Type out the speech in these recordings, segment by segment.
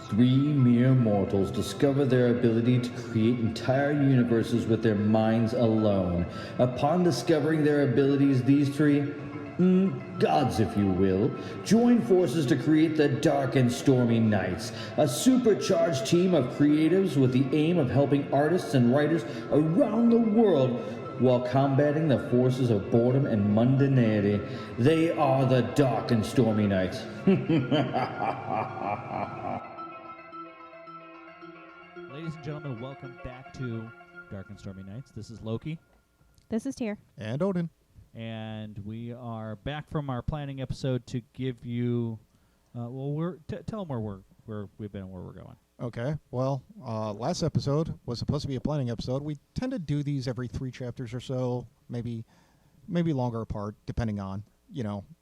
Three mere mortals discover their ability to create entire universes with their minds alone. Upon discovering their abilities, these three, gods if you will, join forces to create the Dark and Stormy Nights, a supercharged team of creatives with the aim of helping artists and writers around the world while combating the forces of boredom and mundanity. They are the Dark and Stormy Nights. Ladies and gentlemen, welcome back to Dark and Stormy Nights. This is Loki, This is Tyr. And Odin. and we are back from our planning episode to give you, tell them where we've been and where we're going. Okay. Well, last episode was supposed to be a planning episode. We tend to do these every 3 chapters or so, maybe longer apart, depending on,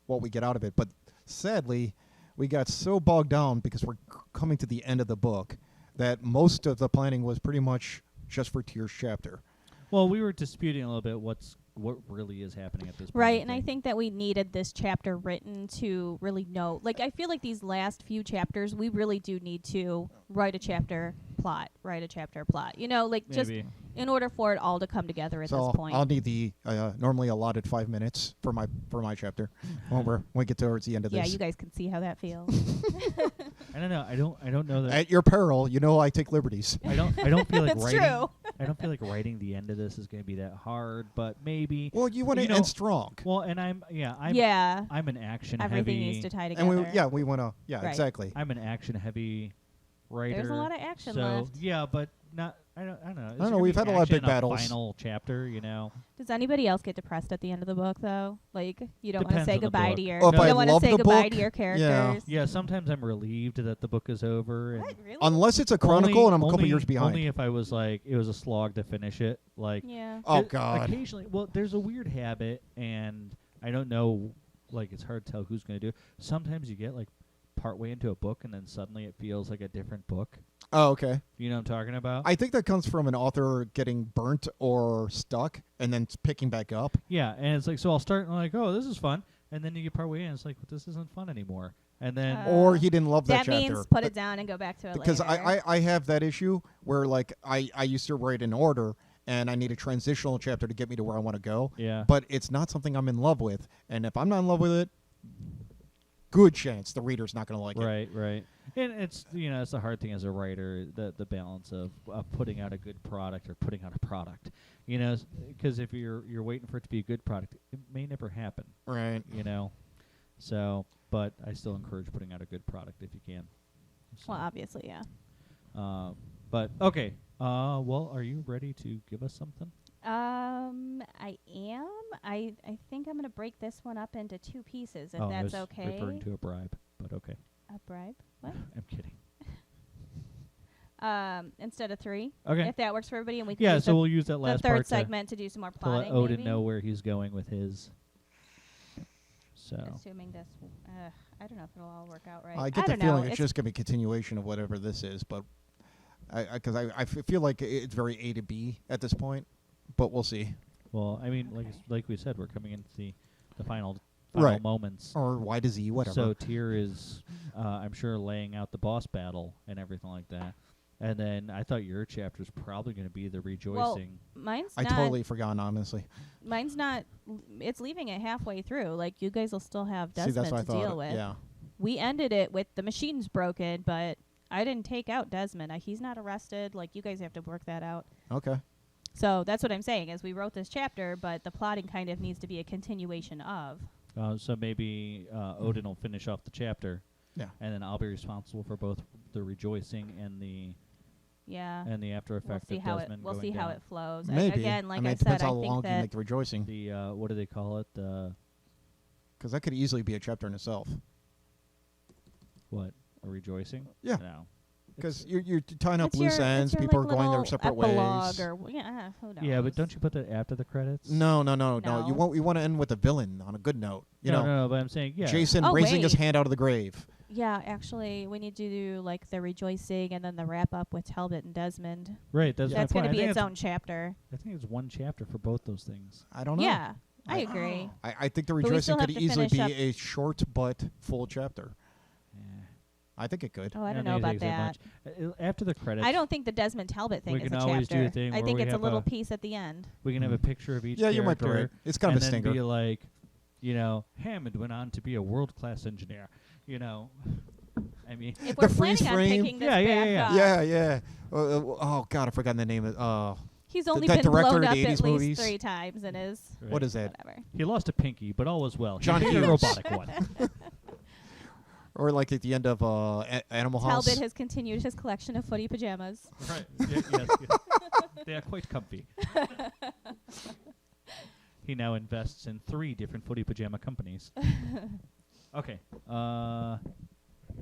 what we get out of it. But sadly, we got so bogged down because we're coming to the end of the book that most of the planning was pretty much just for Tyr's chapter. Well, we were disputing a little bit what really is happening at this point. Right, and I think that we needed this chapter written to really know. Like, I feel like these last few chapters, we really do need to write a chapter plot. Just Maybe. in order for it all to come together at this point. I'll need the normally allotted 5 minutes for my chapter when we get towards the end of Yeah, this. you guys can see how that feels. I don't know. I don't know that. At your peril, I take liberties. I don't feel like That's writing. true. I don't feel like writing the end of this is going to be that hard, but maybe. Well, you want to end strong. Well, and I'm an action Everything heavy. needs to tie together. And we want to, Right. exactly. I'm an action heavy writer. There's a lot of action so left. yeah, but not. I don't know. I don't know, we've had a lot of big battles. Final chapter, Does anybody else get depressed at the end of the book, though? Like, you don't want to Depends say on the goodbye book. to your. Oh, if you I don't want to love say the goodbye book, to your characters. Yeah, sometimes I'm relieved that the book is over. What? And Really? Unless it's a chronicle and I'm a couple only- years behind. Only if I was like, it was a slog to finish it. Like, Yeah. Oh, it- God. Occasionally, well, there's a weird habit, and I don't know. Like, it's hard to tell who's going to do it. Sometimes you get like partway into a book, and then suddenly it feels like a different book. Oh, okay. You know what I'm talking about? I think that comes from an author getting burnt or stuck and then picking back up. Yeah, and it's like, so I'll start and like, oh, this is fun, and then you get partway in, and it's like, this isn't fun anymore, and then Or he didn't love that That chapter. means put it down and go back to it Because later. I have that issue where, like, I used to write in order, and I need a transitional chapter to get me to where I want to go. yeah, But it's not something I'm in love with. And if I'm not in love with it, good chance the reader's not going to like it. right, and it's it's the hard thing as a writer, the balance of putting out a good product or putting out a product, because if you're waiting for it to be a good product, it may never happen, Right. So, but I still encourage putting out a good product if you can. So, Well, obviously, yeah. but okay. Well, are you ready to give us something? I am. I think I'm going to break this one up into 2 pieces, if I that's was okay. referring to a bribe, but okay. A bribe? What? I'm kidding. Instead of 3. Okay. If that works for everybody, and we can Yeah, use so the, we'll use that the last third part segment to do some more to let plotting. Odin maybe? know where he's going with his. So. Assuming this, I don't know if it'll all work out right. I get the don't know. feeling it's just going to be a continuation of whatever this is, but because I feel like it's very A to B at this point, but we'll see. Well, I mean, like we said, we're coming into the final Right. moments. Or Y to Z, whatever. So Tyr is, I'm sure, laying out the boss battle and everything like that. And then I thought your chapter's probably going to be the rejoicing. Well, mine's I not. totally forgot, honestly. Mine's not. It's leaving it halfway through. Like, you guys will still have See, Desmond that's what I to thought. deal with. Yeah. We ended it with the machine's broken, but I didn't take out Desmond. He's not arrested. Like, you guys have to work that out. Okay. So that's what I'm saying, is we wrote this chapter, but the plotting kind of needs to be a continuation of. So maybe Odin will finish off the chapter. Yeah. And then I'll be responsible for both the rejoicing and the Yeah. after We'll effect see of how Desmond we'll going see how down. it flows. Maybe. Again, like I mean, I it depends said, how I think long you that make the rejoicing. The what do they call it? Because that could easily be a chapter in itself. What, a rejoicing? Yeah. No. Because you're tying up it's loose your, ends. it's your, People like, are going their little separate epilogue ways. Or, who knows? Yeah, but don't you put that after the credits? No. You No. want to end with a villain on a good note. No, but I'm saying, yeah. Jason Oh, raising his wait. hand out of the grave. Yeah, actually, we need to do like the rejoicing and then the wrap up with Talbot and Desmond. Right, that's That's my going point. to be I its think own chapter. I think it's one chapter for both those things. I don't know. Yeah, I agree. I think the we rejoicing still could have to easily be finish up- a short but full chapter. Yeah. I think it could. Oh, I Yeah, don't know maybe about takes that. much. After the credits, I don't think the Desmond Talbot thing We is can a always do chapter. a thing I where think we it's a have little a- piece at the end. we can have a picture of each Yeah, character. you might be right. It's kind of and a then stinger. be like, Hammond went on to be a world-class engineer. I mean, If The we're freeze planning on frame. picking this Yeah, yeah, back yeah, up, Yeah, yeah. Oh God, I've forgotten the name of. he's only that been director blown of up the at 80s least movies. 3 times in his What is that? whatever. he lost a pinky, but all was well. John he made a Hughes. robotic one. Or like at the end of Animal House. Talbot has continued his collection of footy pajamas. Right. Yes. They are quite comfy. He now invests in 3 different footy pajama companies. Okay.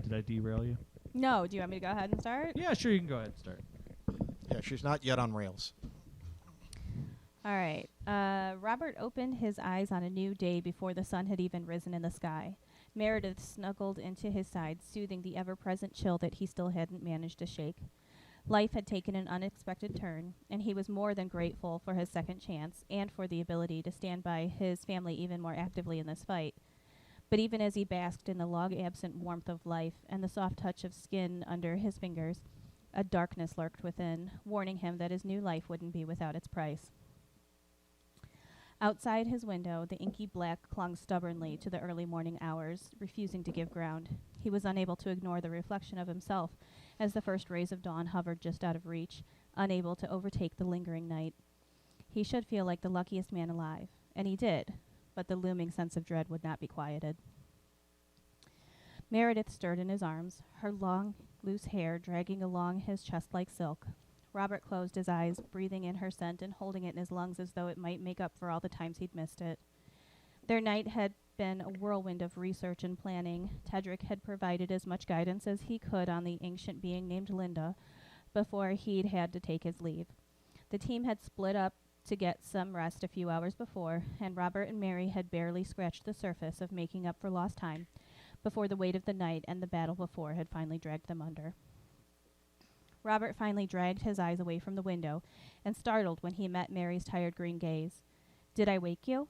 Did I derail you? No, do you want me to go ahead and start? Yeah, sure. You can go ahead and start. Yeah, she's not yet on rails. All right. Robert opened his eyes on a new day before the sun had even risen in the sky. Meredith snuggled into his side, soothing the ever-present chill that he still hadn't managed to shake. Life had taken an unexpected turn, and he was more than grateful for his second chance and for the ability to stand by his family even more actively in this fight. But even as he basked in the long-absent warmth of life and the soft touch of skin under his fingers, a darkness lurked within, warning him that his new life wouldn't be without its price. Outside his window, the inky black clung stubbornly to the early morning hours, refusing to give ground. He was unable to ignore the reflection of himself as the first rays of dawn hovered just out of reach, unable to overtake the lingering night. He should feel like the luckiest man alive, and he did, but the looming sense of dread would not be quieted. Meredith stirred in his arms, her long, loose hair dragging along his chest like silk. Robert closed his eyes, breathing in her scent and holding it in his lungs as though it might make up for all the times he'd missed it. Their night had been a whirlwind of research and planning. Tedrick had provided as much guidance as he could on the ancient being named Linda before he'd had to take his leave. The team had split up to get some rest a few hours before, and Robert and Mary had barely scratched the surface of making up for lost time before the weight of the night and the battle before had finally dragged them under. Robert finally dragged his eyes away from the window and startled when he met Mary's tired green gaze. "Did I wake you?"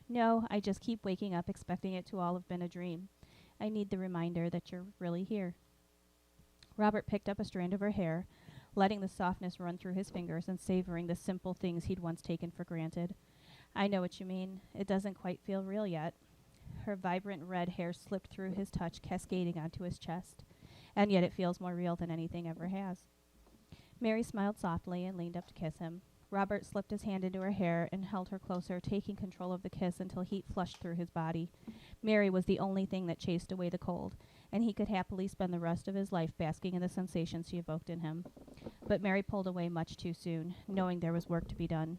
"No, I just keep waking up expecting it to all have been a dream. I need the reminder that you're really here." Robert picked up a strand of her hair, letting the softness run through his fingers and savoring the simple things he'd once taken for granted. "I know what you mean. It doesn't quite feel real yet." Her vibrant red hair slipped through his touch, cascading onto his chest. "And yet it feels more real than anything ever has." Mary smiled softly and leaned up to kiss him. Robert slipped his hand into her hair and held her closer, taking control of the kiss until heat flushed through his body. Mary was the only thing that chased away the cold, and he could happily spend the rest of his life basking in the sensations she evoked in him. But Mary pulled away much too soon, knowing there was work to be done.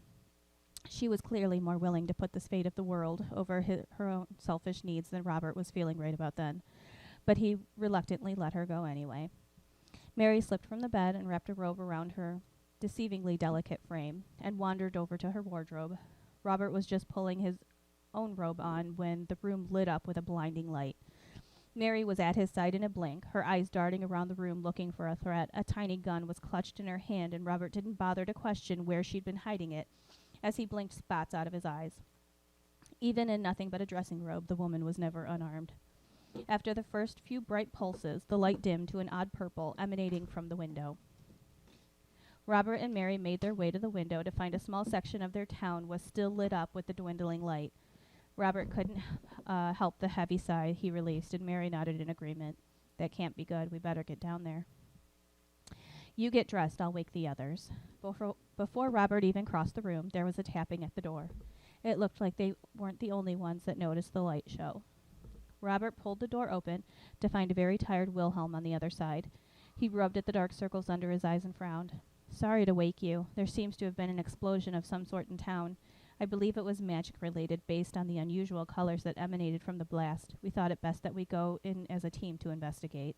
She was clearly more willing to put the fate of the world over her own selfish needs than Robert was feeling right about then. But he reluctantly let her go anyway. Mary slipped from the bed and wrapped a robe around her deceivingly delicate frame and wandered over to her wardrobe. Robert was just pulling his own robe on when the room lit up with a blinding light. Mary was at his side in a blink, her eyes darting around the room looking for a threat. A tiny gun was clutched in her hand, and Robert didn't bother to question where she'd been hiding it as he blinked spots out of his eyes. Even in nothing but a dressing robe, the woman was never unarmed. After the first few bright pulses, the light dimmed to an odd purple emanating from the window. Robert and Mary made their way to the window to find a small section of their town was still lit up with the dwindling light. Robert couldn't help the heavy sigh he released, and Mary nodded in agreement. "That can't be good. We better get down there." "You get dressed. I'll wake the others." Before Robert even crossed the room, there was a tapping at the door. It looked like they weren't the only ones that noticed the light show. Robert pulled the door open to find a very tired Wilhelm on the other side. He rubbed at the dark circles under his eyes and frowned. "Sorry to wake you. There seems to have been an explosion of some sort in town. I believe it was magic-related based on the unusual colors that emanated from the blast. We thought it best that we go in as a team to investigate."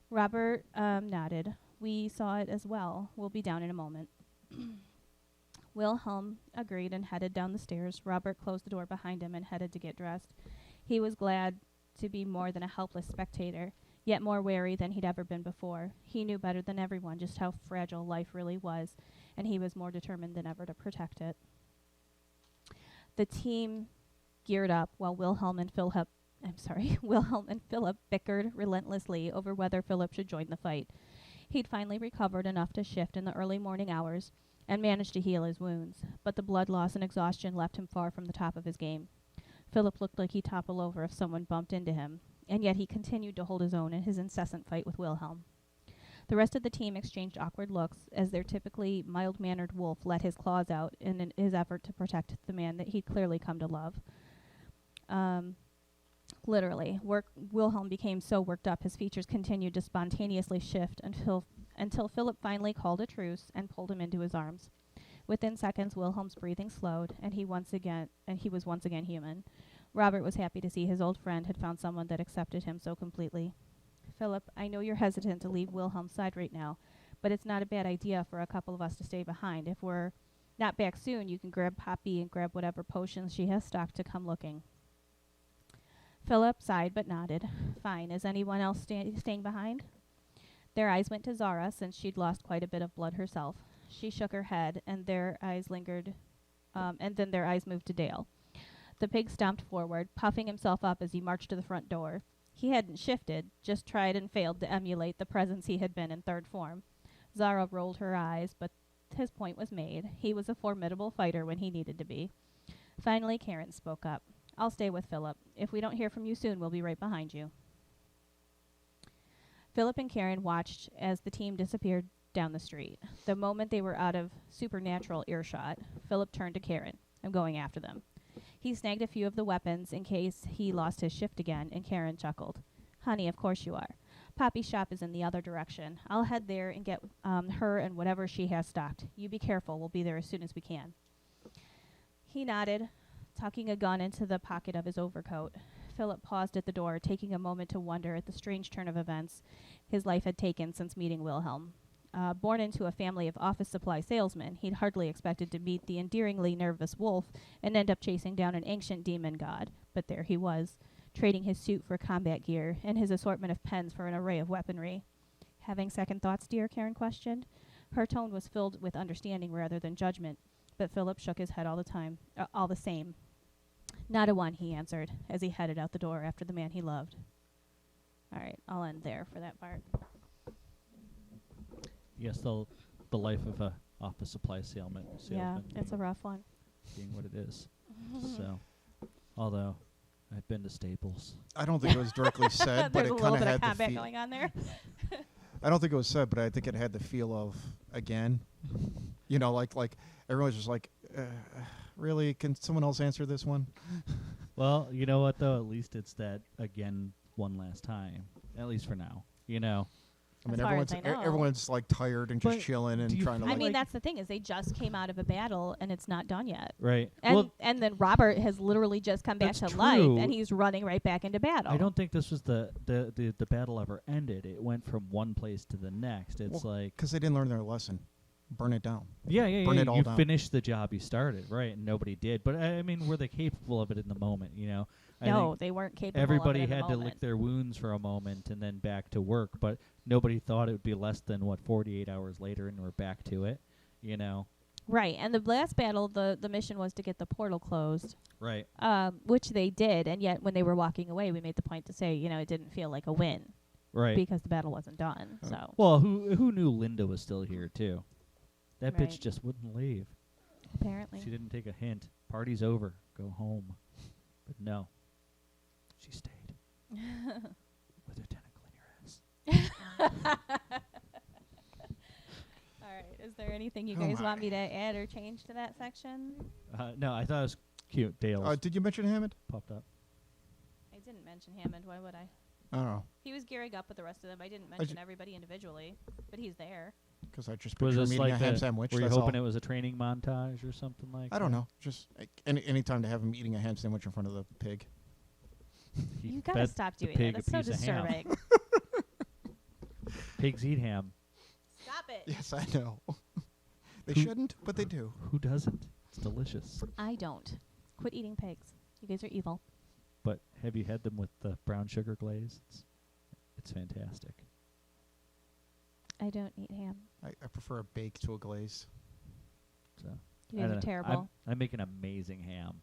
Robert nodded. "We saw it as well. We'll be down in a moment." Wilhelm agreed and headed down the stairs. Robert closed the door behind him and headed to get dressed. He was glad to be more than a helpless spectator, yet more wary than he'd ever been before. He knew better than everyone just how fragile life really was, and he was more determined than ever to protect it. The team geared up while Wilhelm and Wilhelm and Philip bickered relentlessly over whether Philip should join the fight. He'd finally recovered enough to shift in the early morning hours and managed to heal his wounds, but the blood loss and exhaustion left him far from the top of his game. Philip looked like he'd topple over if someone bumped into him, and yet he continued to hold his own in his incessant fight with Wilhelm. The rest of the team exchanged awkward looks as their typically mild-mannered wolf let his claws out in his effort to protect the man that he'd clearly come to love. Literally, Wilhelm became so worked up his features continued to spontaneously shift until Philip finally called a truce and pulled him into his arms. Within seconds, Wilhelm's breathing slowed, and he was once again human. Robert was happy to see his old friend had found someone that accepted him so completely. Philip, I know you're hesitant to leave Wilhelm's side right now, but it's not a bad idea for a couple of us to stay behind. If we're not back soon, you can grab Poppy and grab whatever potions she has stocked to come looking. Philip sighed but nodded. Fine. Is anyone else staying behind? Their eyes went to Zara, since she'd lost quite a bit of blood herself. She shook her head, and their eyes lingered, and then their eyes moved to Dale. The pig stomped forward, puffing himself up as he marched to the front door. He hadn't shifted, just tried and failed to emulate the presence he had been in third form. Zara rolled her eyes, but his point was made. He was a formidable fighter when he needed to be. Finally, Karen spoke up. I'll stay with Philip. If we don't hear from you soon, we'll be right behind you. Philip and Karen watched as the team disappeared down the street. The moment they were out of supernatural earshot, Philip turned to Karen. I'm going after them. He snagged a few of the weapons in case he lost his shift again, and Karen chuckled. Honey, of course you are. Poppy's shop is in the other direction. I'll head there and get her and whatever she has stocked. You be careful. We'll be there as soon as we can. He nodded, tucking a gun into the pocket of his overcoat. Philip paused at the door, taking a moment to wonder at the strange turn of events his life had taken since meeting Wilhelm. Born into a family of office supply salesmen, he'd hardly expected to meet the endearingly nervous wolf and end up chasing down an ancient demon god. But there he was, trading his suit for combat gear and his assortment of pens for an array of weaponry. Having second thoughts, dear? Karen questioned. Her tone was filled with understanding rather than judgment, but Philip shook his head all the same. Not a one, he answered, as he headed out the door after the man he loved. All right, I'll end there for that part. Yes, the life of a office supply salesman. Yeah, it's a rough one. Being what it is. So, although I've been to Staples. I don't think it was directly said, but There's it a kind little of bit had of the combat feel. going on there. I don't think it was said, but I think it had the feel of again. You know, like everyone's just like, really? Can someone else answer this one? Well, you know what though? At least it's that again one last time. At least for now. You know. I mean, As far as I know. everyone's like tired and just But chilling do and you trying to. feel I Like, mean, that's the thing, is they just came out of a battle and it's not done yet. Right. And well, and then Robert has literally just come back That's to life, true. and he's running right back into battle. I don't think this was the battle ever ended. It went from one place to the next. It's like because they didn't learn their lesson, burn it down. yeah. burn it all You down. finished the job you started, right? And nobody did. But I mean, were they capable of it in the moment? You know. I No, think they weren't capable. everybody of it in had the to moment. lick their wounds for a moment and then back to work. But nobody thought it would be less than 48 hours later, and we're back to it. You know. Right, and the last battle, the mission was to get the portal closed, Right. which they did. And yet, when they were walking away, we made the point to say, it didn't feel like a win Right. because the battle wasn't done. So Well, who knew Linda was still here too? That Right. bitch just wouldn't leave. apparently, She didn't take a hint. Party's over. Go home. But no. She stayed. With her tentacle in your ass. All right. Is there anything you Oh guys my. want me to add or change to that section? No, I thought it was cute. Dale Did you mention Hammond? popped up. I didn't mention Hammond. Why would I? I don't know, He was gearing up with the rest of them. I didn't ju- mention everybody individually, but he's there. because I just Was picture him this eating like a ham sandwich. were you that's hoping all. it was a training montage or something like I don't know. Just any time to have him eating a ham sandwich in front of the pig. He You gotta fed stop the doing pig that. a That's so piece of ham. disturbing. Pigs eat ham. Stop it. Yes, I know. They Who- shouldn't, but they do. Who doesn't? It's delicious. I don't. Quit eating pigs. You guys are evil. But have you had them with the brown sugar glaze? It's fantastic. I don't eat ham. I prefer a bake to a glaze. So You I guys don't are know. terrible. I make an amazing ham.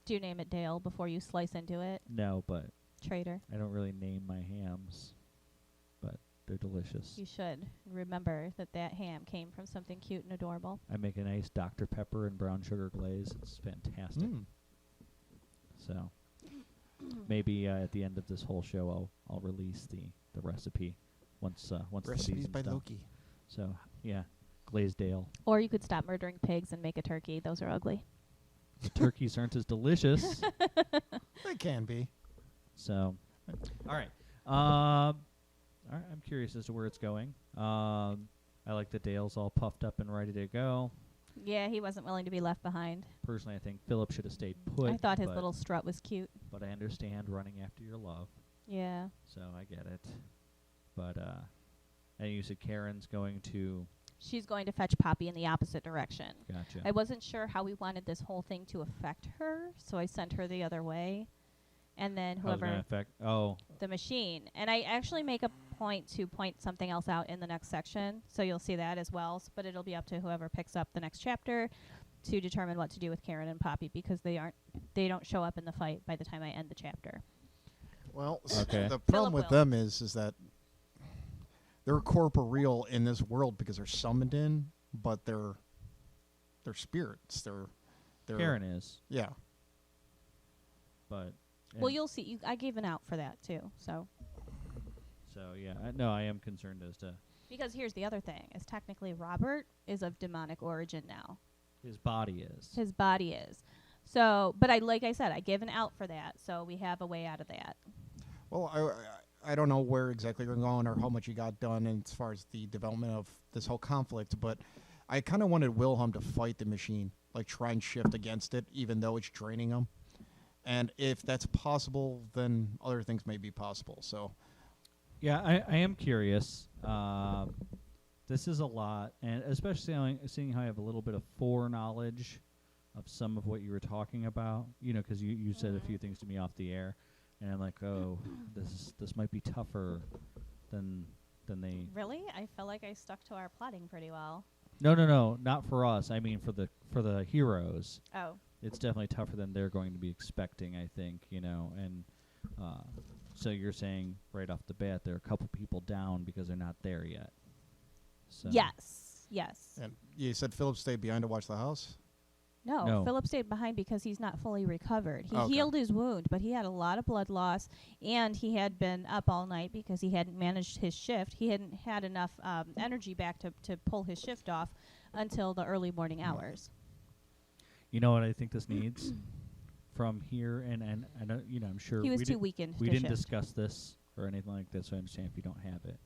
Do you name it Dale before you slice into it? No, but Traitor. I don't really name my hams, but they're delicious. You should remember that ham came from something cute and adorable. I make a nice Dr. Pepper and brown sugar glaze. It's fantastic. So maybe at the end of this whole show, I'll release the recipe once the Recipes season's by done. Loki. So yeah, glazed ale. Or you could stop murdering pigs and make a turkey. Those are ugly. The turkeys aren't as delicious. They can be. So, all right. All right. I'm curious as to where it's going. I like that Dale's all puffed up and ready to go. Yeah, he wasn't willing to be left behind. Personally, I think Philip should have stayed put. I thought his but- little strut was cute. But I understand running after your love, Yeah. so I get it. But and you said Karen's going to. She's going to fetch Poppy in the opposite direction. Gotcha. I wasn't sure how we wanted this whole thing to affect her, so I sent her the other way. And then How's it gonna whoever affect? Oh, the machine. And I actually make a point to point something else out in the next section, so you'll see that as well. But it'll be up to whoever picks up the next chapter to determine what to do with Karen and Poppy, because they don't show up in the fight by the time I end the chapter. Well, Okay. the problem Philip with will. them is that they're corporeal in this world because they're summoned in, but they're spirits. They're Karen is, Yeah. but. Well, and you'll see. I gave an out for that too. So So yeah, no, I am concerned as to because here's the other thing: is technically Robert is of demonic origin now. his body is. His body is. So, but like I said, I give an out for that. So we have a way out of that. Well, I don't know where exactly you're going or how much you got done as far as the development of this whole conflict, but I kind of wanted Wilhelm to fight the machine, like try and shift against it, even though it's draining him. And if that's possible, then other things may be possible. So, Yeah, I am curious. This is a lot, and especially seeing how I have a little bit of foreknowledge of some of what you were talking about. You know, because you said a few things to me off the air, and I'm like, oh, this might be tougher than they. Really, I felt like I stuck to our plotting pretty well. No, not for us. I mean, for the heroes. Oh, It's definitely tougher than they're going to be expecting, I think, you know, and so you're saying right off the bat there are a couple people down because they're not there yet. So yes. and you said Philip stayed behind to watch the house? No. Philip stayed behind because he's not fully recovered. He Okay. healed his wound, but he had a lot of blood loss, and he had been up all night because he hadn't managed his shift. He hadn't had enough energy back to pull his shift off until the early morning hours. You know what I think this needs from here, and I don't, you know, I'm sure He was we too weakened we to didn't shift. discuss this or anything like this, so I understand if you don't have it.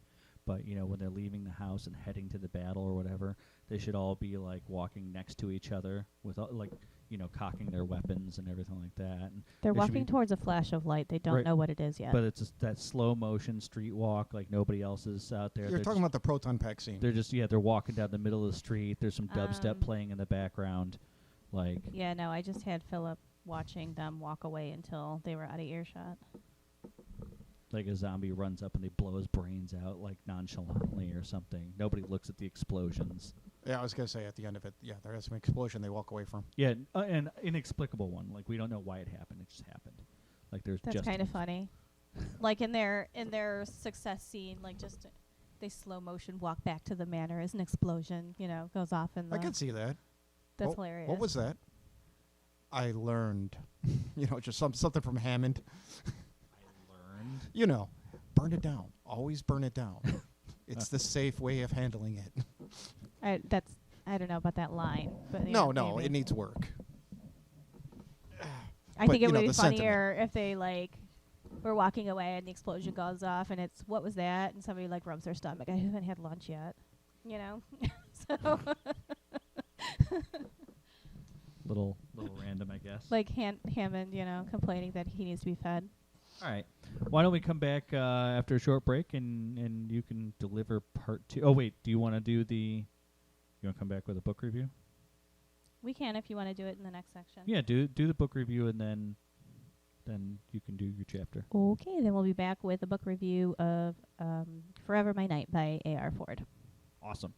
But, you know, when they're leaving the house and heading to the battle or whatever, they should all be, like, walking next to each other with, like, you know, cocking their weapons and everything like that. And They're there should walking be- towards a flash of light. They don't Right. know what it is yet. But it's just that slow motion street walk, like nobody else is out there. You're They're talking just- about the proton pack scene. They're just, they're walking down the middle of the street. There's some dubstep playing in the background. Like, Yeah, no, I just had Philip watching them walk away until they were out of earshot. like a zombie runs up and they blow his brains out, like, nonchalantly or something. Nobody looks at the explosions. Yeah, I was going to say at the end of it, yeah, there is an explosion they walk away from. Yeah, an inexplicable one. Like, we don't know why it happened. It just happened. Like, there's That's just kind of funny. Like in their success scene, like just they slow motion walk back to the manor as an explosion, you know, goes off in the. I could see that. That's What- hilarious. What was that? I learned. Just something from Hammond. learned. You know, burn it down. Always burn it down. It's the safe way of handling it. I don't know about that line, but yeah, No, maybe. it needs work. I but, think you it know, would be the sentiment. funnier if they like were walking away and the explosion goes off and it's what was that, and somebody like rubs their stomach. I haven't had lunch yet, you know. So Little random, I guess. like Hammond, you know, complaining that he needs to be fed. All right. Why don't we come back after a short break and you can deliver part 2. Oh, wait. Do you want to do the... You want to come back with a book review? We can if you want to do it in the next section. Yeah, do the book review and then you can do your chapter. Okay, then we'll be back with a book review of Forever My Night by A.R. Ford. Awesome.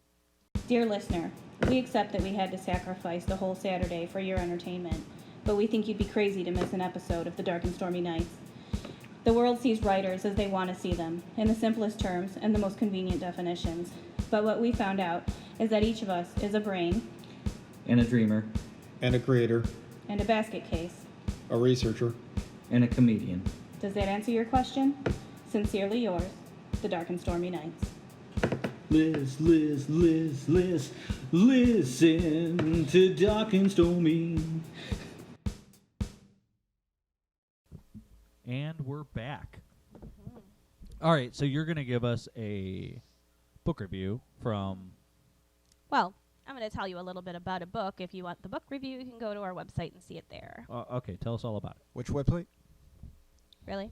Dear listener, we accept that we had to sacrifice the whole Saturday for your entertainment, but we think you'd be crazy to miss an episode of The Dark and Stormy Nights. The world sees writers as they want to see them, in the simplest terms and the most convenient definitions. But what we found out is that each of us is a brain And a dreamer. And a creator. and a basket case. A researcher. And a comedian. Does that answer your question? Sincerely yours, The Dark and Stormy Nights. Listen to Dark and Stormy. And we're back. All right, so you're going to give us a book review from... Well, I'm going to tell you a little bit about a book. If you want the book review, you can go to our website and see it there. okay, tell us all about it. Which website? Really?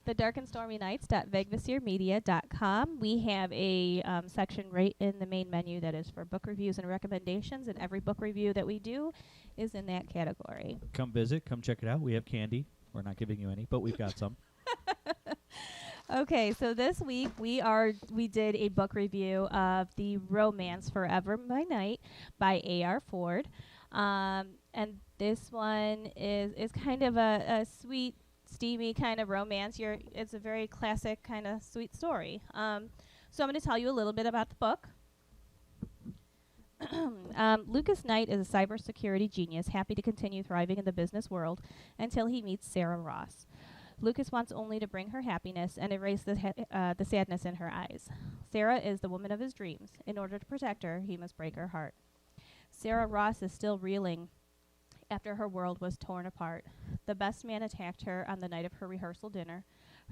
The Dark and Stormy Nights.vegvisiermedia.com. We have a section right in the main menu that is for book reviews and recommendations, and every book review that we do is in that category. Come visit, come check it out. We have candy. We're not giving you any, but we've got some. Okay, so this week we did a book review of The Romance Forever by Night by A.R. Ford. And this one is kind of a sweet, steamy kind of romance. It's a very classic kind of sweet story. So I'm going to tell you a little bit about the book. Lucas Knight is a cybersecurity genius, happy to continue thriving in the business world until he meets Sarah Ross. Lucas wants only to bring her happiness and erase the sadness in her eyes. Sarah is the woman of his dreams. In order to protect her, he must break her heart. Sarah Ross is still reeling after her world was torn apart. The best man attacked her on the night of her rehearsal dinner.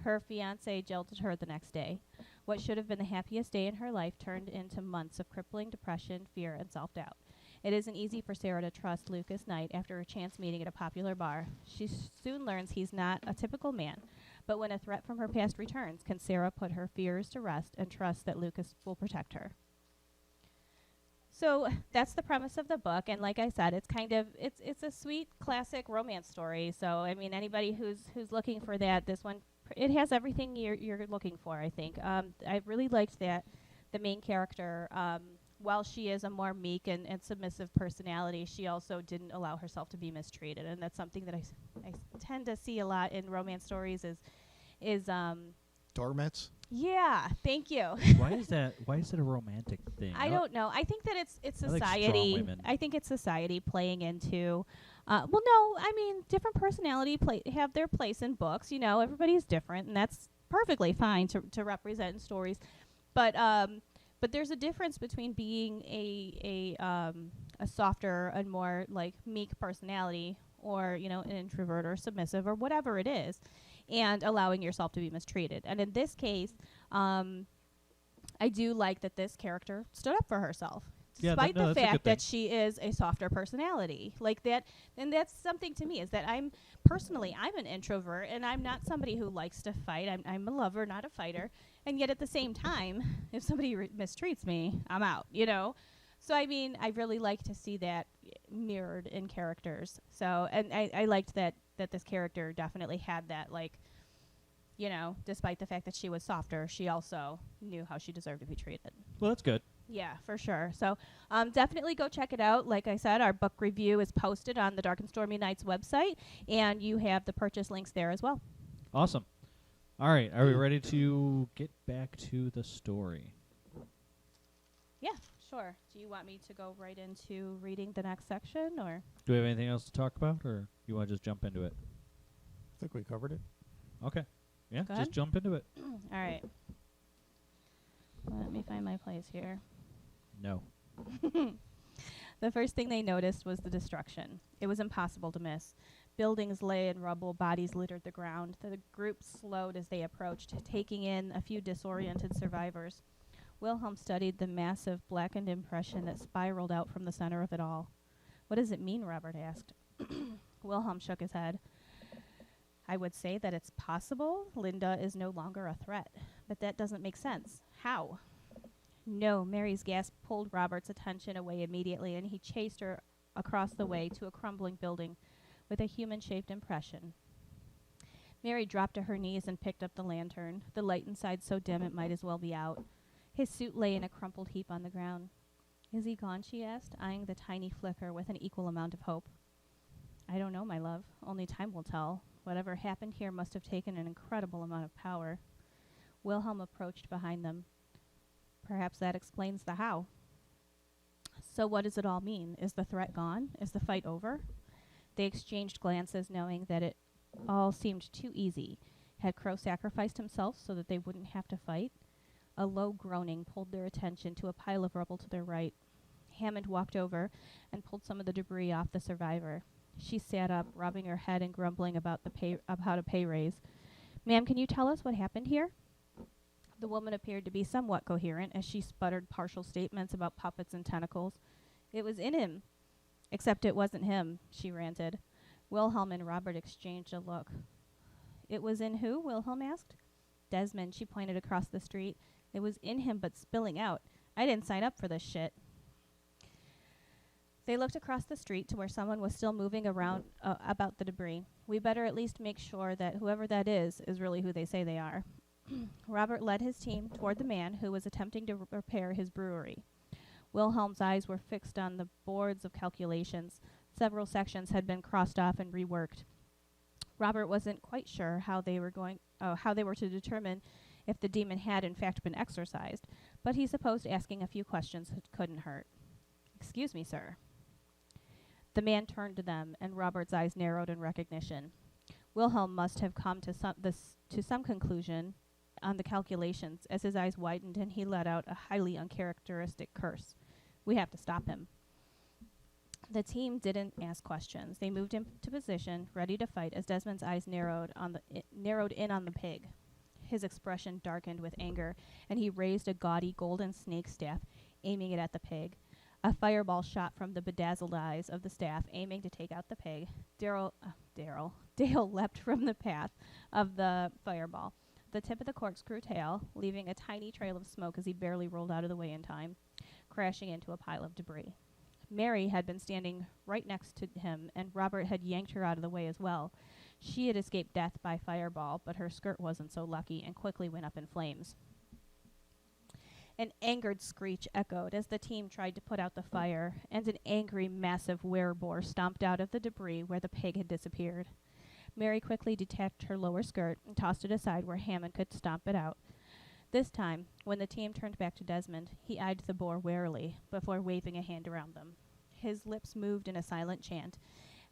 Her fiancé jilted her the next day. What should have been the happiest day in her life turned into months of crippling depression, fear, and self-doubt. It isn't easy for Sarah to trust Lucas Knight after a chance meeting at a popular bar. She soon learns he's not a typical man. But when a threat from her past returns, can Sarah put her fears to rest and trust that Lucas will protect her? So that's the premise of the book, and like I said, it's a sweet classic romance story. So I mean, anybody who's looking for that, this one it has everything you're looking for. I think I really liked that the main character, while she is a more meek and submissive personality, she also didn't allow herself to be mistreated, and that's something that I tend to see a lot in romance stories is Doormats? Yeah, thank you. Why is it a romantic thing? I don't know. I think that it's I like strong society. women. I think it's society playing into. Well, no, I mean different personality have their place in books. You know, everybody's different, and that's perfectly fine to represent in stories. But there's a difference between being a softer and more like meek personality, or an introvert or submissive or whatever it is, and allowing yourself to be mistreated. And in this case, I do like that this character stood up for herself, Yeah, despite the that's a good fact that thing. she is a softer personality. Like that, and that's something to me, is that I'm an introvert, and I'm not somebody who likes to fight. I'm a lover, not a fighter. And yet at the same time, if somebody mistreats me, I'm out, So, I mean, I really like to see that mirrored in characters. So, and I liked that this character definitely had that, like, despite the fact that she was softer, she also knew how she deserved to be treated. Well, that's good. Yeah, for sure. So, definitely go check it out. Like I said, our book review is posted on the Dark and Stormy Nights website, and you have the purchase links there as well. Awesome. All right, are we ready to get back to the story? Yeah, sure. Do you want me to go right into reading the next section, or? Do we have anything else to talk about, or you want to just jump into it? I think we covered it. Okay. Yeah, Go just ahead. jump into it. All right. Let me find my place here. No. The first thing they noticed was the destruction. It was impossible to miss. Buildings lay in rubble, bodies littered the ground. The group slowed as they approached, taking in a few disoriented survivors. Wilhelm studied the massive blackened impression that spiraled out from the center of it all. What does it mean? Robert asked. Wilhelm shook his head. I would say that it's possible Linda is no longer a threat, but that doesn't make sense. How? No, Mary's gasp pulled Robert's attention away immediately, and he chased her across the way to a crumbling building with a human-shaped impression. Mary dropped to her knees and picked up the lantern, the light inside so dim it might as well be out. His suit lay in a crumpled heap on the ground. Is he gone? She asked, eyeing the tiny flicker with an equal amount of hope. I don't know, my love. Only time will tell. Whatever happened here must have taken an incredible amount of power. Wilhelm approached behind them. Perhaps that explains the how. So what does it all mean? Is the threat gone? Is the fight over? They exchanged glances, knowing that it all seemed too easy. Had Crow sacrificed himself so that they wouldn't have to fight? A low groaning pulled their attention to a pile of rubble to their right. Hammond walked over and pulled some of the debris off the survivor. She sat up, rubbing her head and grumbling about a pay raise. Ma'am, can you tell us what happened here? The woman appeared to be somewhat coherent as she sputtered partial statements about puppets and tentacles. It was in him. Except it wasn't him, she ranted. Wilhelm and Robert exchanged a look. It was in who? Wilhelm asked. Desmond, she pointed across the street. It was in him but spilling out. I didn't sign up for this shit. They looked across the street to where someone was still moving around about the debris. We better at least make sure that whoever that is really who they say they are. Robert led his team toward the man who was attempting to repair his brewery. Wilhelm's eyes were fixed on the boards of calculations. Several sections had been crossed off and reworked. Robert wasn't quite sure how they were to determine if the demon had in fact been exorcised, but he supposed asking a few questions couldn't hurt. Excuse me, sir. The man turned to them, and Robert's eyes narrowed in recognition. Wilhelm must have come to some conclusion on the calculations, as his eyes widened and he let out a highly uncharacteristic curse. We have to stop him. The team didn't ask questions. They moved into position, ready to fight, as Desmond's eyes narrowed in on the pig. His expression darkened with anger, and he raised a gaudy golden snake staff, aiming it at the pig. A fireball shot from the bedazzled eyes of the staff, aiming to take out the pig. Dale leapt from the path of the fireball, the tip of the corkscrew tail leaving a tiny trail of smoke as he barely rolled out of the way in time, crashing into a pile of debris. Mary had been standing right next to him, and Robert had yanked her out of the way as well. She had escaped death by fireball, but her skirt wasn't so lucky and quickly went up in flames. An angered screech echoed as the team tried to put out the fire, and an angry, massive wereboar stomped out of the debris where the pig had disappeared. Mary quickly detached her lower skirt and tossed it aside where Hammond could stomp it out. This time, when the team turned back to Desmond, he eyed the boar warily before waving a hand around them. His lips moved in a silent chant,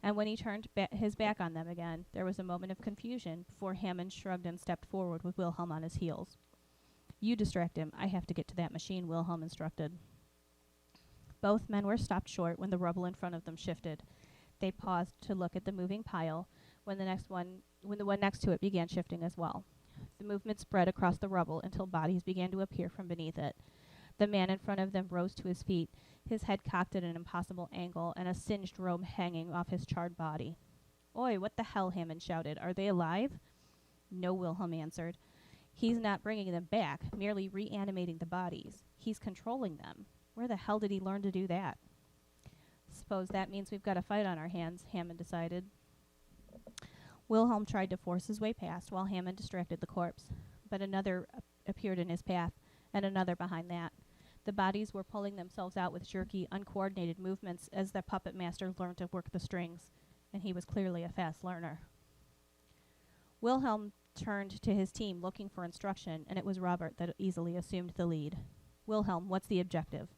and when he turned his back on them again, there was a moment of confusion before Hammond shrugged and stepped forward with Wilhelm on his heels. You distract him. I have to get to that machine, Wilhelm instructed. Both men were stopped short when the rubble in front of them shifted. They paused to look at the moving pile when the one next to it began shifting as well. The movement spread across the rubble until bodies began to appear from beneath it. The man in front of them rose to his feet, his head cocked at an impossible angle and a singed robe hanging off his charred body. Oi, what the hell, Hammond shouted. Are they alive? No, Wilhelm answered. He's not bringing them back, merely reanimating the bodies. He's controlling them. Where the hell did he learn to do that? Suppose that means we've got a fight on our hands, Hammond decided. Wilhelm tried to force his way past while Hammond distracted the corpse, but another appeared in his path, and another behind that. The bodies were pulling themselves out with jerky, uncoordinated movements as the puppet master learned to work the strings, and he was clearly a fast learner. Wilhelm turned to his team looking for instruction, and it was Robert that easily assumed the lead. Wilhelm, what's the objective?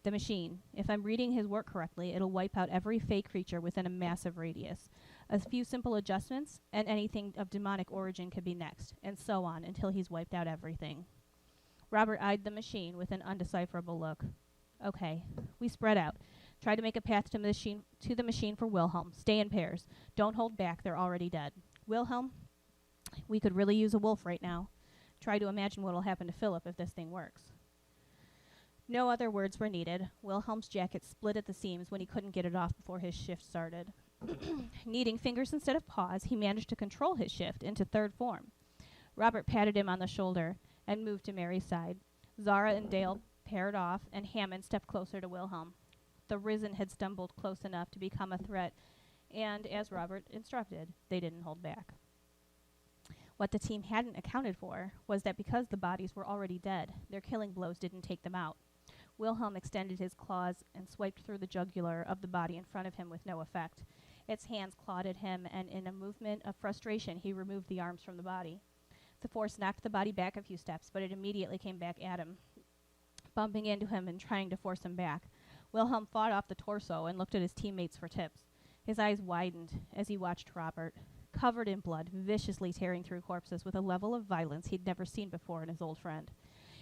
The machine. If I'm reading his work correctly, it'll wipe out every fey creature within a massive radius. A few simple adjustments, and anything of demonic origin could be next, and so on until he's wiped out everything. Robert eyed the machine with an undecipherable look. Okay, we spread out. Try to make a path to the machine for Wilhelm. Stay in pairs. Don't hold back, they're already dead. Wilhelm, we could really use a wolf right now. Try to imagine what'll happen to Philip if this thing works. No other words were needed. Wilhelm's jacket split at the seams when he couldn't get it off before his shift started. Needing fingers instead of paws, he managed to control his shift into third form. Robert patted him on the shoulder and moved to Mary's side. Zara and Dale paired off, and Hammond stepped closer to Wilhelm. The Risen had stumbled close enough to become a threat, and, as Robert instructed, they didn't hold back. What the team hadn't accounted for was that because the bodies were already dead, their killing blows didn't take them out. Wilhelm extended his claws and swiped through the jugular of the body in front of him with no effect. Its hands clawed at him, and in a movement of frustration, he removed the arms from the body. The force knocked the body back a few steps, but it immediately came back at him, bumping into him and trying to force him back. Wilhelm fought off the torso and looked at his teammates for tips. His eyes widened as he watched Robert, covered in blood, viciously tearing through corpses with a level of violence he'd never seen before in his old friend.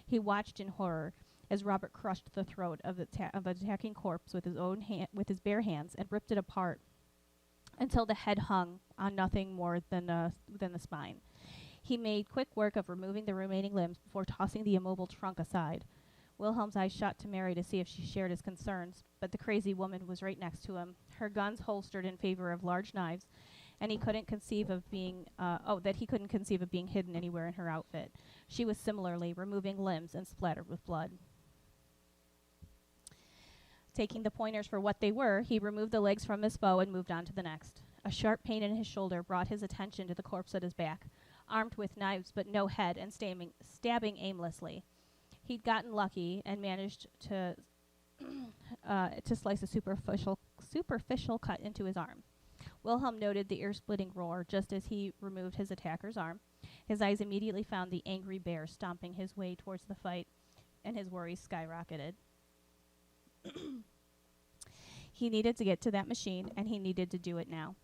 He watched in horror as Robert crushed the throat of an attacking corpse with his bare hands and ripped it apart until the head hung on nothing more than the spine. He made quick work of removing the remaining limbs before tossing the immobile trunk aside. Wilhelm's eyes shot to Mary to see if she shared his concerns, but the crazy woman was right next to him, her guns holstered in favor of large knives, and he couldn't conceive of being hidden anywhere in her outfit. She was similarly removing limbs and splattered with blood. Taking the pointers for what they were, he removed the legs from his foe and moved on to the next. A sharp pain in his shoulder brought his attention to the corpse at his back, armed with knives but no head and stabbing aimlessly. He'd gotten lucky and managed to slice a superficial cut into his arm. Wilhelm noted the ear-splitting roar just as he removed his attacker's arm. His eyes immediately found the angry bear stomping his way towards the fight, and his worries skyrocketed. He needed to get to that machine, and he needed to do it now.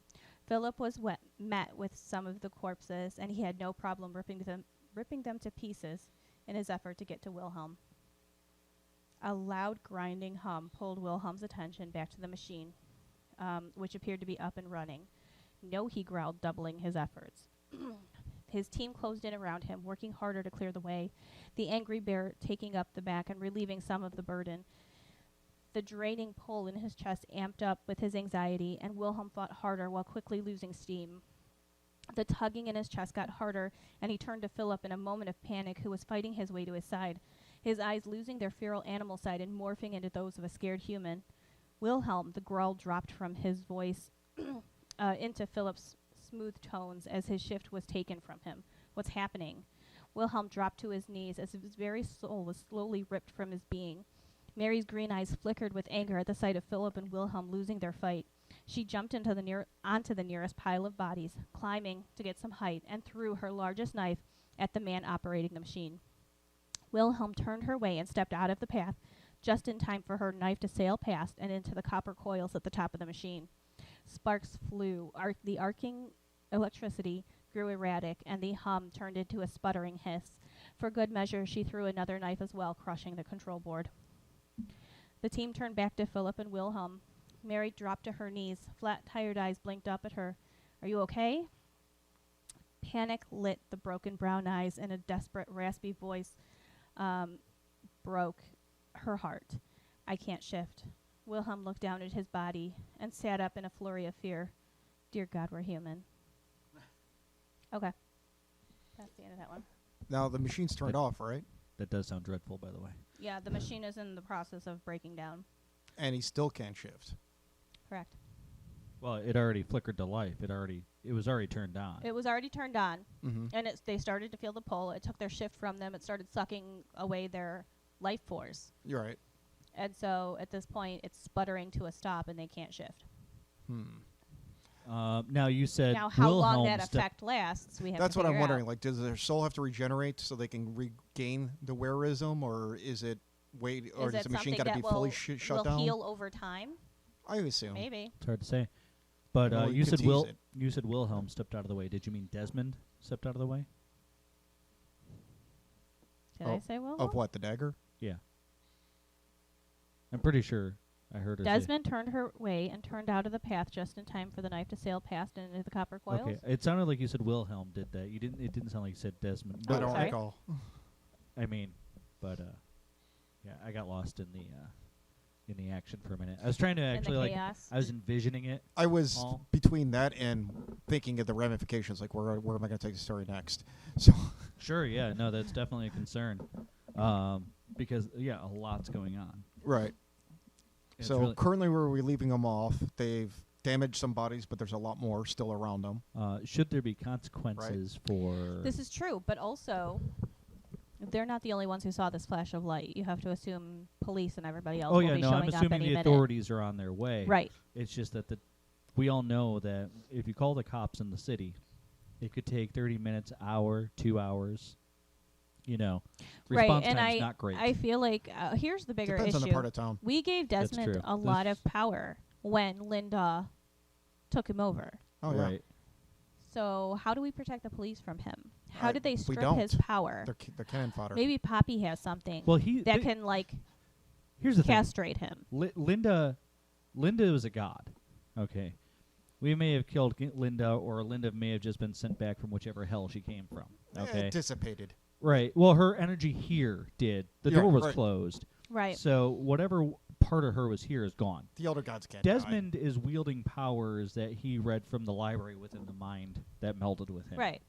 Philip was met with some of the corpses, and he had no problem ripping them to pieces in his effort to get to Wilhelm. A loud grinding hum pulled Wilhelm's attention back to the machine, which appeared to be up and running. No, he growled, doubling his efforts. His team closed in around him, working harder to clear the way, the angry bear taking up the back and relieving some of the burden. The draining pull in his chest amped up with his anxiety, and Wilhelm fought harder while quickly losing steam. The tugging in his chest got harder, and he turned to Philip in a moment of panic, who was fighting his way to his side, his eyes losing their feral animal side and morphing into those of a scared human. Wilhelm, the growl dropped from his voice into Philip's smooth tones as his shift was taken from him. What's happening? Wilhelm dropped to his knees as his very soul was slowly ripped from his being. Mary's green eyes flickered with anger at the sight of Philip and Wilhelm losing their fight. She jumped onto the nearest pile of bodies, climbing to get some height, and threw her largest knife at the man operating the machine. Wilhelm turned her way and stepped out of the path, just in time for her knife to sail past and into the copper coils at the top of the machine. Sparks flew. The arcing electricity grew erratic, and the hum turned into a sputtering hiss. For good measure, she threw another knife as well, crushing the control board. The team turned back to Philip and Wilhelm. Mary dropped to her knees. Flat, tired eyes blinked up at her. "Are you okay?" Panic lit the broken brown eyes, and a desperate, raspy voice broke her heart. "I can't shift." Wilhelm looked down at his body and sat up in a flurry of fear. "Dear God, we're human." Okay. That's the end of that one. Now the machine's turned off, right? That does sound dreadful, by the way. Yeah, the machine is in the process of breaking down. And he still can't shift. Correct. Well, it already flickered to life. It was already turned on. It was already turned on, Mm-hmm. and they started to feel the pull. It took their shift from them. It started sucking away their life force. You're right. And so at this point, it's sputtering to a stop, and they can't shift. Now you said Now, how long Wilhelm that effect lasts, we have That's to what I'm figure wondering. out. Like, does their soul have to regenerate so they can regain the wearism, or is it or Is does it the machine something got to be that fully will shut down? heal over time? I assume. Maybe. It's hard to say. But Well, you you said could tease it. you said Wilhelm stepped out of the way. Did you mean Desmond stepped out of the way? Did I say Wilhelm? Of what? The dagger? Yeah. I'm pretty sure I heard her say. Desmond turned her way and turned out of the path just in time for the knife to sail past and into the copper coils. Okay, it sounded like you said Wilhelm did that. You didn't. It didn't sound like you said Desmond. I don't sorry? recall. I mean, but yeah, I got lost in the action for a minute. I was trying to actually chaos. I was envisioning it. I was All. between that and thinking of the ramifications, like where am I going to take the story next? So Sure, yeah, no, that's definitely a concern. Because yeah, a lot's going on. right. It's So really- currently, where are we leaving them off? They've damaged some bodies, but there's a lot more still around them. should there be consequences for This is true, but also they're not the only ones who saw this flash of light. You have to assume police and everybody else Oh will yeah, be no, showing I'm up assuming any the minute. authorities are on their way. Right. It's just that the we all know that if you call the cops in the city, it could take 30 minutes, hour, 2 hours. Response time's not great. I feel like here's the bigger Depends issue. on the part of town. We gave That's Desmond true. a lot of power when Linda took him over. Oh yeah. Right. So how do we protect the police from him? How did they we strip don't. his power? They're cannon fodder. Maybe Poppy has something Well, that can here's the thing. castrate him. Linda was a god. Okay. We may have killed Linda, or Linda may have just been sent back from whichever hell she came from. Okay. Dissipated. Right. Well, her energy here did. The door was closed. Right. So whatever part of her was here is gone. The elder gods can't Desmond is wielding powers that he read from the library within the mind that melded with him. Right.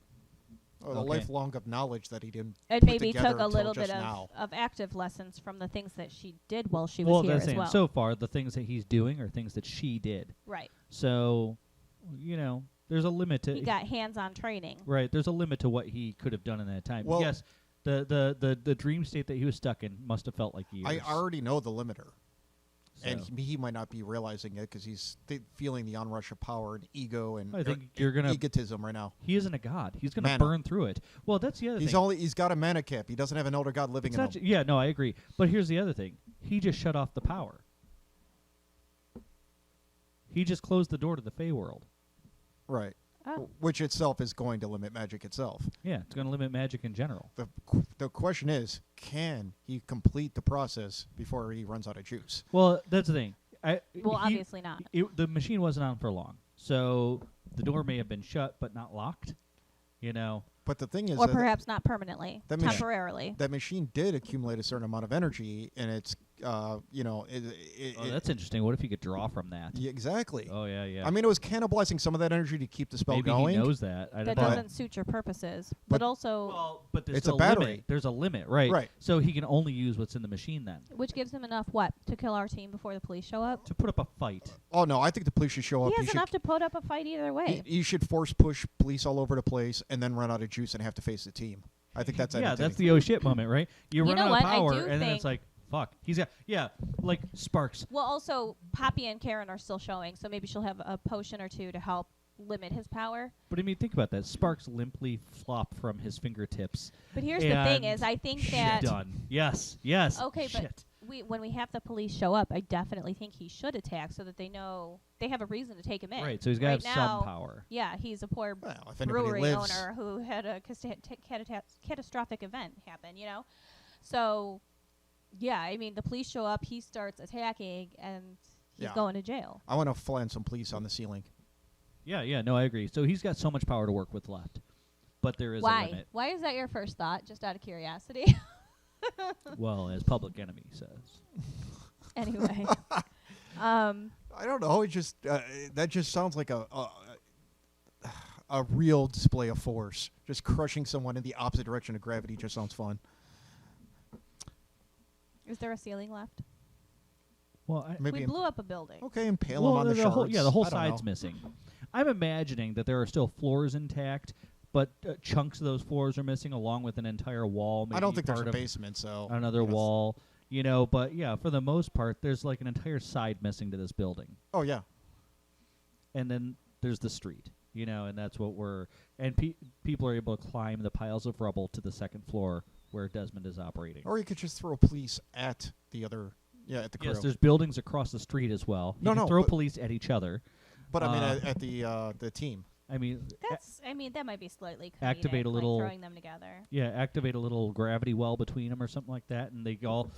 Or the Okay. lifelong of knowledge that he didn't And put maybe together took a until little just bit now. of active lessons from the things that she did while she Well, was here that's as saying well. so far the things that he's doing are things that she did. Right. So, there's a limit to He got hands-on training. Right, there's a limit to what he could have done in that time. Well- Yes, the dream state that he was stuck in must have felt like years. I already know the limiter. And So, he might not be realizing it because he's feeling the onrush of power and ego and I think you're gonna. egotism right now. He isn't a god. He's gonna Mana. burn through it. Well, that's the other He's thing. he's got a mana cap. He doesn't have an elder god living It's in not him. yeah, no, I agree. But here's the other thing. He just shut off the power. He just closed the door to the Fey world. Right. Oh. Which itself is going to limit magic itself. Yeah, it's going to limit magic in general. The question is, can he complete the process before he runs out of juice? Well, that's the thing. Well, obviously not. The machine wasn't on for long, so the door may have been shut but not locked. But the thing is, Or that perhaps not permanently, that mach- temporarily. that machine did accumulate a certain amount of energy, and it's, Oh, that's interesting. What if he could draw from that? yeah, exactly. Oh, yeah. I mean, it was cannibalizing some of that energy to keep the spell Maybe going. he knows that. I don't That know. doesn't suit your purposes. But- But also, Well, but there's It's a still battery. limit. There's a limit, right? Right. So he can only use what's in the machine then which gives him enough, to kill our team before the police show up? to put up a fight. Oh no, I think the police should show up. He has enough to put up a fight either way. He should force push police all over the place and then run out of juice and have to face the team. I think that's Yeah, entertaining. that's the oh shit moment, right? You run know out of what? I power, do and then think- it's like, fuck. He's got like sparks. Well, also, Poppy and Karen are still showing, so maybe she'll have a potion or two to help limit his power. But I mean, think about that. Sparks limply flop from his fingertips. But here's the thing: is And I think shit that done. Yes. Okay, shit. but when we have the police show up, I definitely think he should attack so that they know they have a reason to take him in. Right. So he's got to Right have now, some power. Yeah, he's a poor Well, if anybody brewery lives, owner who had a catastrophic event happen, So, yeah, I mean, the police show up, he starts attacking, and he's Yeah. going to jail. I want to flan some police on the ceiling. Yeah. No, I agree. So he's got so much power to work with left, but there is a Why? limit. Why is that your first thought, just out of curiosity? Well, as Public Enemy says. Anyway. I don't know. It just that just sounds like a real display of force. Just crushing someone in the opposite direction of gravity just sounds fun. Is there a ceiling left? Well, Maybe We blew up a building. okay, impale him on the shards. the whole I don't side's know. missing. I'm imagining that there are still floors intact, but chunks of those floors are missing, along with an entire wall. Maybe I don't think there's part a of basement, so another yes. wall. But yeah, for the most part, there's like an entire side missing to this building, Oh yeah, and then there's the street. And that's what people are able to climb the piles of rubble to the second floor where Desmond is operating. or you could just throw police at the other. Yeah, at the crew. Yes, there's buildings across the street as well. You No, can no, throw but- police at each other. But I mean, uh, at the team. I mean, That might be slightly comedic, Activate a little- throwing them together. activate a little gravity well between them or something like that, and they all,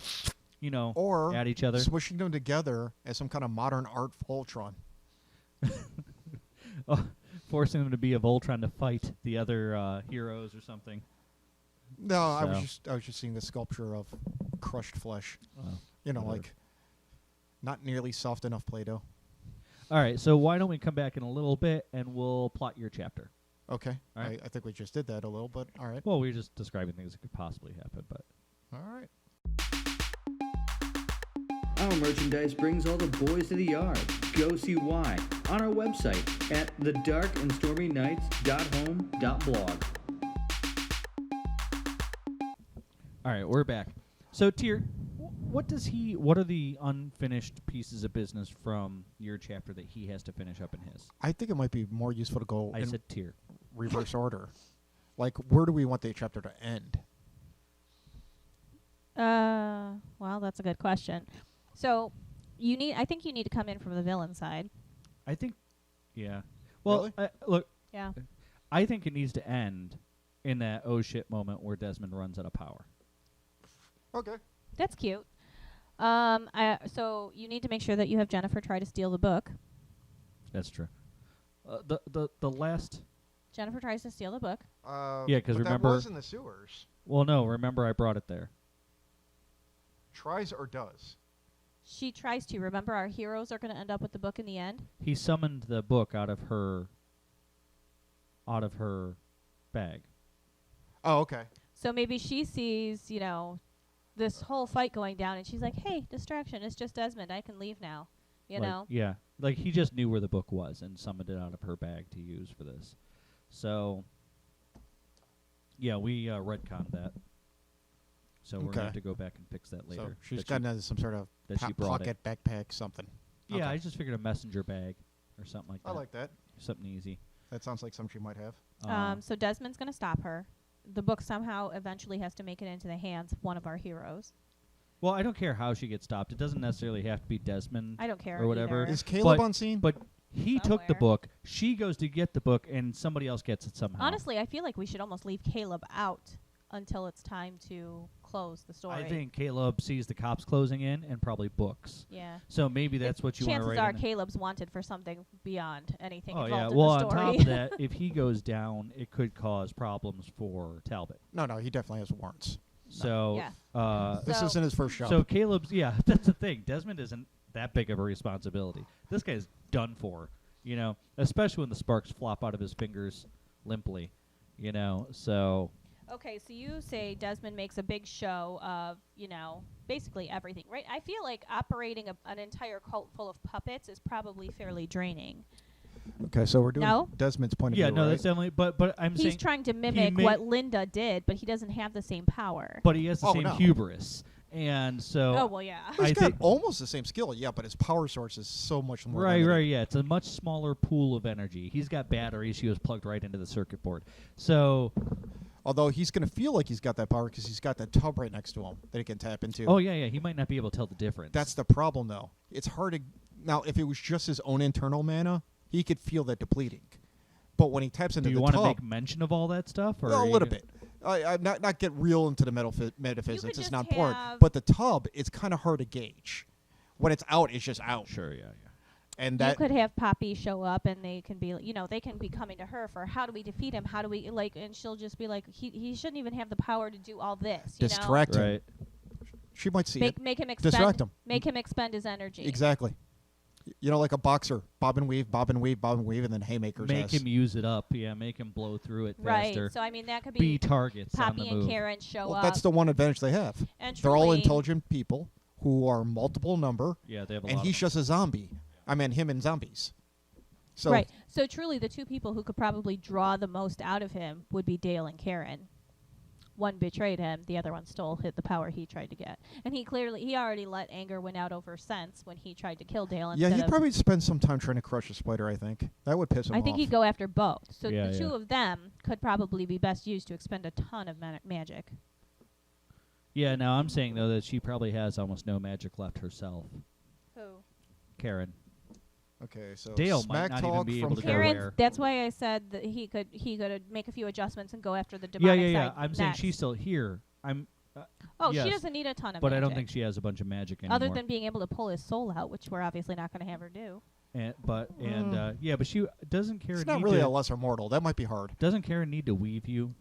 Or at each other. swishing them together as some kind of modern art Voltron. Forcing them to be a Voltron to fight the other heroes or something. No, I was So. just seeing the sculpture of crushed flesh. Whatever. Like not nearly soft enough Play-Doh. All right, so why don't we come back in a little bit and we'll plot your chapter? Okay, All right. I think we just did that a little, but all right. Well, we're just describing things that could possibly happen, but All right. Our merchandise brings all the boys to the yard. Go see why on our website at thedarkandstormynights.home.blog. all right, we're back. So, Tyr, What are the unfinished pieces of business from your chapter that he has to finish up in his? I think it might be more useful to go I in said tier. reverse order. Like, where do we want the chapter to end? Well, that's a good question. So, I think you need to come in from the villain side. I think, yeah. Well, Really? look, Yeah. I think it needs to end in that oh shit moment where Desmond runs out of power. Okay. That's cute. So you need to make sure that you have Jennifer try to steal the book. That's true. The last. Jennifer tries to steal the book. Yeah, 'cause but remember- that was in the sewers. Well, no, remember I brought it there. Tries or does? She tries to. Remember, our heroes are going to end up with the book in the end. He summoned the book out of her bag. Oh, okay. So maybe she sees, this whole fight going down, and she's like, "Hey, distraction! It's just Desmond. I can leave now." You Like, know. Yeah. Like he just knew where the book was and summoned it out of her bag to use for this. So yeah, we retconned that. So we're Okay. gonna have to go back and fix that later. So she's That got some sort of that she brought pocket backpack, something. Yeah, Okay. I just figured a messenger bag or something like that. I like that. Something easy. That sounds like something she might have. So Desmond's going to stop her. The book somehow eventually has to make it into the hands of one of our heroes. Well, I don't care how she gets stopped. It doesn't necessarily have to be Desmond. I don't care. Or whatever. either. Is Caleb But- on scene? But he took the Somewhere. book. She goes to get the book, and somebody else gets it somehow. Honestly, I feel like we should almost leave Caleb out until it's time to close the story. I think Caleb sees the cops closing in and probably books. Yeah. So maybe that's what you want to Chances write are in. Caleb's wanted for something beyond anything Oh involved yeah. in Well, the on story. top of that, if he goes down, it could cause problems for Talbot. No, he definitely has warrants. So, Yeah. This So- isn't his first shot. so Caleb's that's the thing. Desmond isn't that big of a responsibility. This guy's done for, especially when the sparks flop out of his fingers limply, So Okay, so you say Desmond makes a big show of, basically everything, right? I feel like operating an entire cult full of puppets is probably fairly draining. Okay, so we're doing No? Desmond's point of yeah, view, no, right? that's definitely. But I'm He's saying, trying to mimic ma- what Linda did, but he doesn't have the same power. but he has the Oh, same no. hubris, and so Oh, well, yeah. He's I got think- almost the same skill, yeah, but his power source is so much more Right, limited. yeah. It's a much smaller pool of energy. He's got batteries. He was plugged right into the circuit board. So, Although he's going to feel like he's got that power because he's got that tub right next to him that he can tap into. oh yeah, he might not be able to tell the difference. That's the problem, though. It's hard to... Now, if it was just his own internal mana, he could feel that depleting. But when he taps into Do you the want to tub... make mention of all that stuff? Or Well, are a you little gonna- bit. I'm not get real into the metaphysics. It's just not important. have- But the tub, it's kind of hard to gauge. When it's out, it's just out. Sure, yeah. And You that... could have Poppy show up, and they can be, they can be coming to her for how do we defeat him? How do we and she'll just be like, he shouldn't even have the power to do all this. distract him. Right. She might see it. Make him expend. Distract him. Make him expend his energy. Exactly. Like a boxer. Bob and weave, bob and weave, bob and weave, and then haymakers. Make him use it up. Yeah, make him blow through it Right. faster. So I mean, that could Be be targets on Poppy the and move. Karen show Well, up. that's the one advantage they have. and They're all truly- intelligent people who are multiple number, Yeah, they have a and lot he's of just a zombie. I mean, him and zombies. So Right. So truly, the two people who could probably draw the most out of him would be Dale and Karen. One betrayed him, the other one stole the power he tried to get. And he already let anger win out over sense when he tried to kill Dale. yeah, instead he'd of- probably spend some time trying to crush a spider. I think that would piss him I off. think he'd go after both. So Yeah, the yeah. two of them could probably be best used to expend a ton of magic. Yeah, now I'm saying though that she probably has almost no magic left herself. Who? Karen. Okay, so Dale smack might not even talk be from able to go Karen. there. Karen. That's why I said that he could make a few adjustments and go after the Yeah, demonic yeah. side I'm saying next. she's still here. Oh, yes, she doesn't need a ton of but magic. I don't think she has a bunch of magic anymore. Other than being able to pull his soul out, which we're obviously not going to have her do. but she doesn't Karen It's not need really to, a lesser mortal. That might be hard. doesn't Karen need to weave you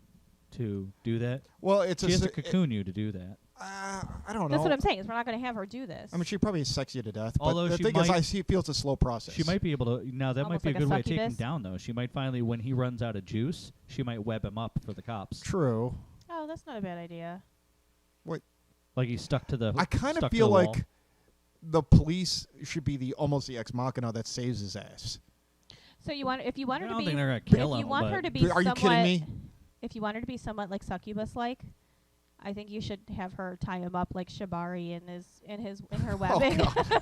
to do that? Well, it's She has to si- cocoon you to do that. I don't know. That's what I'm saying. Is we're not going to have her do this. I mean, she probably is sexy to death. Although but the she thing is, might- I see it feels a slow process. She might be able to. Now that Almost might be like a a good way to take him succubus? down, though. She might finally, when he runs out of juice, she might web him up for the cops. True. Oh, that's not a bad idea. Like he's stuck to the. I kind of stuck to feel the like wall. the police should be almost the ex machina that saves his ass. So if you want I her to don't be, think they're gonna kill if him. you want but her to be Are you somewhat, kidding me? if you want her to be somewhat like succubus-like, I think you should have her tie him up like Shibari in her Oh, webbing.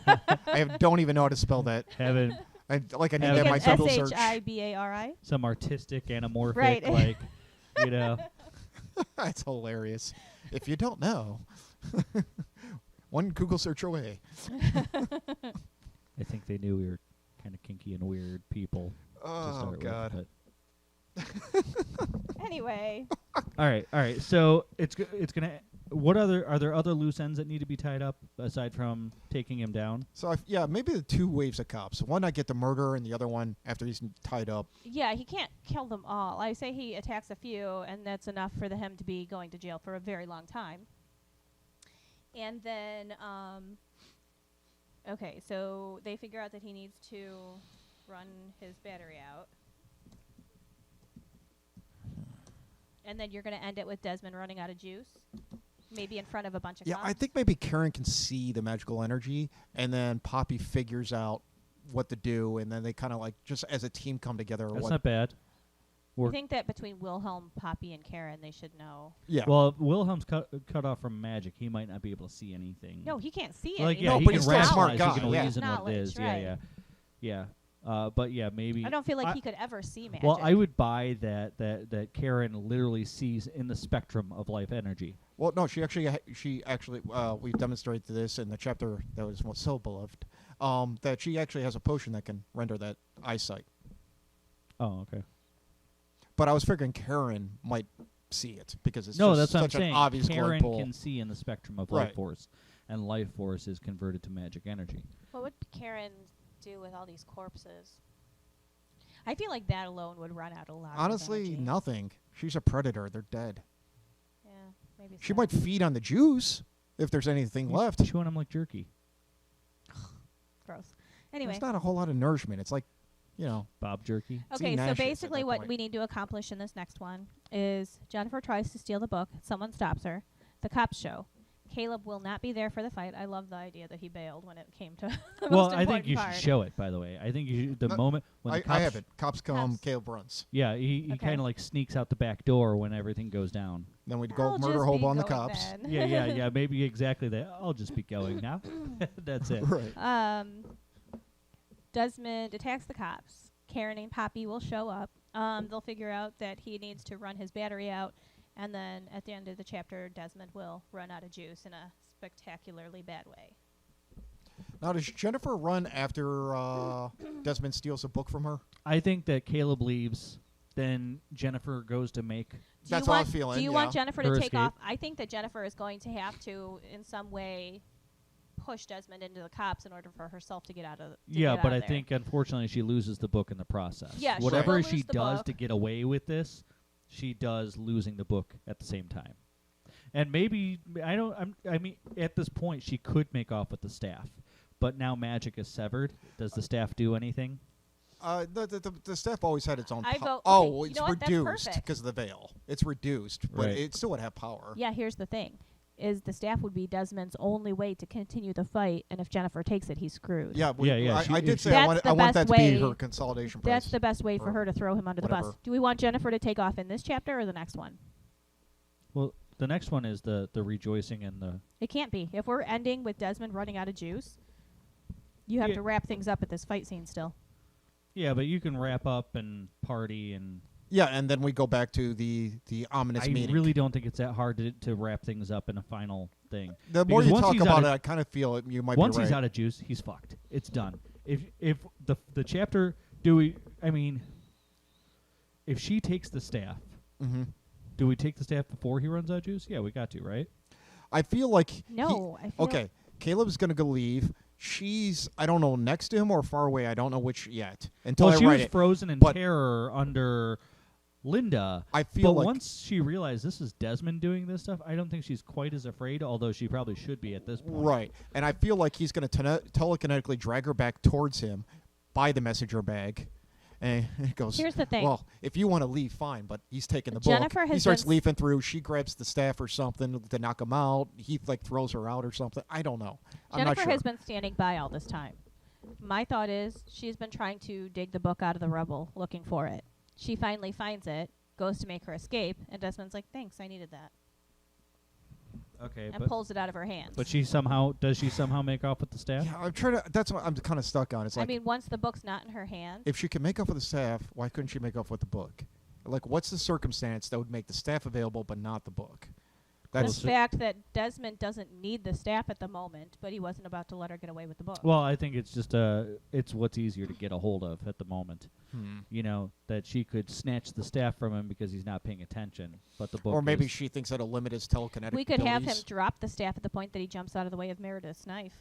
God. don't even know how to spell that. Having I need Like that in my Google search. Shibari. some artistic anamorphic, Right. like, you know. That's hilarious. If you don't know, one Google search away. I think they knew we were kind of kinky and weird people to Oh, start with, God. but- Anyway, All right. So it's gonna. Are there other loose ends that need to be tied up aside from taking him down? So, maybe the two waves of cops. One, I get the murder, and the other one after he's tied up. yeah, he can't kill them all. I say he attacks a few, and that's enough for him to be going to jail for a very long time. And then, okay, so they figure out that he needs to run his battery out. And then you're going to end it with Desmond running out of juice, maybe in front of a bunch of Yeah, cops. I think maybe Karen can see the magical energy, and then Poppy figures out what to do, and then they kind of like just as a team come together. Or That's what? not bad. I think that between Wilhelm, Poppy, and Karen, they should know. Yeah. Well, Wilhelm's cut off from magic. He might not be able to see anything. No, he can't see like it. yeah, No, he but can he's still a smart rationalize. He guy, can yeah. reason what it Knowledge, is. right. Yeah. But yeah, maybe. I don't feel like I- he could ever see magic. Well, I would buy that Karen literally sees in the spectrum of life energy. Well, no, she actually we demonstrated this in the chapter that was so beloved. That she actually has a potion that can render that eyesight. Oh, okay. But I was figuring Karen might see it because it's No, just that's what I'm such an saying. obvious glowing Karen pull. can see in the spectrum of Right. life force, and life force is converted to magic energy. What would Karen do with all these corpses? I feel like that alone would run out a lot. of Honestly, energy. nothing. She's a predator. They're dead. Yeah, maybe. She so. might feed on the juice if there's anything left. Chewing them like jerky. Gross. Anyway, There's not a whole lot of nourishment. It's like, Bob jerky. okay. Nashes So at basically, that what point. we need to accomplish in this next one is Jennifer tries to steal the book. Someone stops her. The cops show. Caleb will not be there for the fight. I love the idea that he bailed when it came to the Well, most I think important you part. should show it. By the way, I think you should, the No, moment when the cops, I have it. Cops come, Cops. Caleb runs. Yeah, he Okay. kind of like sneaks out the back door when everything goes down. Then we'd go I'll murder just hobo be on the going cops. then. Yeah, maybe exactly that. I'll just be going now. That's it. Right. Desmond attacks the cops. Karen and Poppy will show up. They'll figure out that he needs to run his battery out, and then at the end of the chapter, Desmond will run out of juice in a spectacularly bad way. Now, does Jennifer run after Desmond steals a book from her? I think that Caleb leaves, then Jennifer goes to make. That's you what I want, was feeling, Do you yeah. want Jennifer Her to take escape. off? I think that Jennifer is going to have to, in some way, push Desmond into the cops in order for herself to get out of. Yeah, get but out I of there. think unfortunately she loses the book in the process. Yeah, she whatever will she lose the does book. to get away with this, she does losing the book at the same time. And maybe I mean, at this point she could make off with the staff, but now magic is severed. Does the staff do anything? The staff always had its own I power. vote- Oh, okay, you it's know what? That's reduced perfect. because of the veil. It's reduced, but Right. it still would have power. Yeah, here's the thing. Is the staff would be Desmond's only way to continue the fight, and if Jennifer takes it, he's screwed. Yeah, Yeah, I if did she- say I That's want the that best to be way- her consolidation prize. That's the best way for or her to throw him under the bus. whatever. Do we want Jennifer to take off in this chapter or the next one? Well, the next one is the rejoicing and the. It can't be. If we're ending with Desmond running out of juice, you have Yeah. to wrap things up at this fight scene still. Yeah, but you can wrap up and party and. Yeah, and then we go back to the ominous I meeting. really don't think it's that hard to wrap things up in a final thing. The more because you once talk he's out about of- it, I kind of feel it. You might Once be right. he's out of juice, he's fucked. It's done. If the chapter if she takes the staff, Mm-hmm. do we take the staff before he runs out of juice? Yeah, we got to, right? I feel like No, I feel okay, Caleb's gonna go leave. She's I don't know next to him or far away. I don't know which yet until Well, I she write was it. frozen in but- terror under Linda. I feel But like once she realized this is Desmond doing this stuff, I don't think she's quite as afraid, although she probably should be at this point. right, and I feel like he's gonna telekinetically drag her back towards him by the messenger bag. And it goes. Here's the thing. Well, if you want to leave, fine. But he's taking the Jennifer book. He has starts been leafing through. She grabs the staff or something to knock him out. He like throws her out or something. I don't know. I'm not Jennifer sure. has been standing by all this time. My thought is she's been trying to dig the book out of the rubble, looking for it. She finally finds it, goes to make her escape, and Desmond's like, "Thanks, I needed that." Okay, and pulls it out of her hands. but does she somehow make off with the staff? Yeah, I'm trying to. That's what I'm kind of stuck on. It's I like, mean, once the book's not in her hand, if she can make off with the staff, why couldn't she make off with the book? Like, what's the circumstance that would make the staff available but not the book? the That's fact that Desmond doesn't need the staff at the moment, but he wasn't about to let her get away with the book. Well, I think it's just it's what's easier to get a hold of at the moment. You know, that she could snatch the staff from him because he's not paying attention, but the book. Or maybe is, she thinks that'll limit his telekinetic We could have him abilities. drop the staff at the point that he jumps out of the way of Meredith's knife.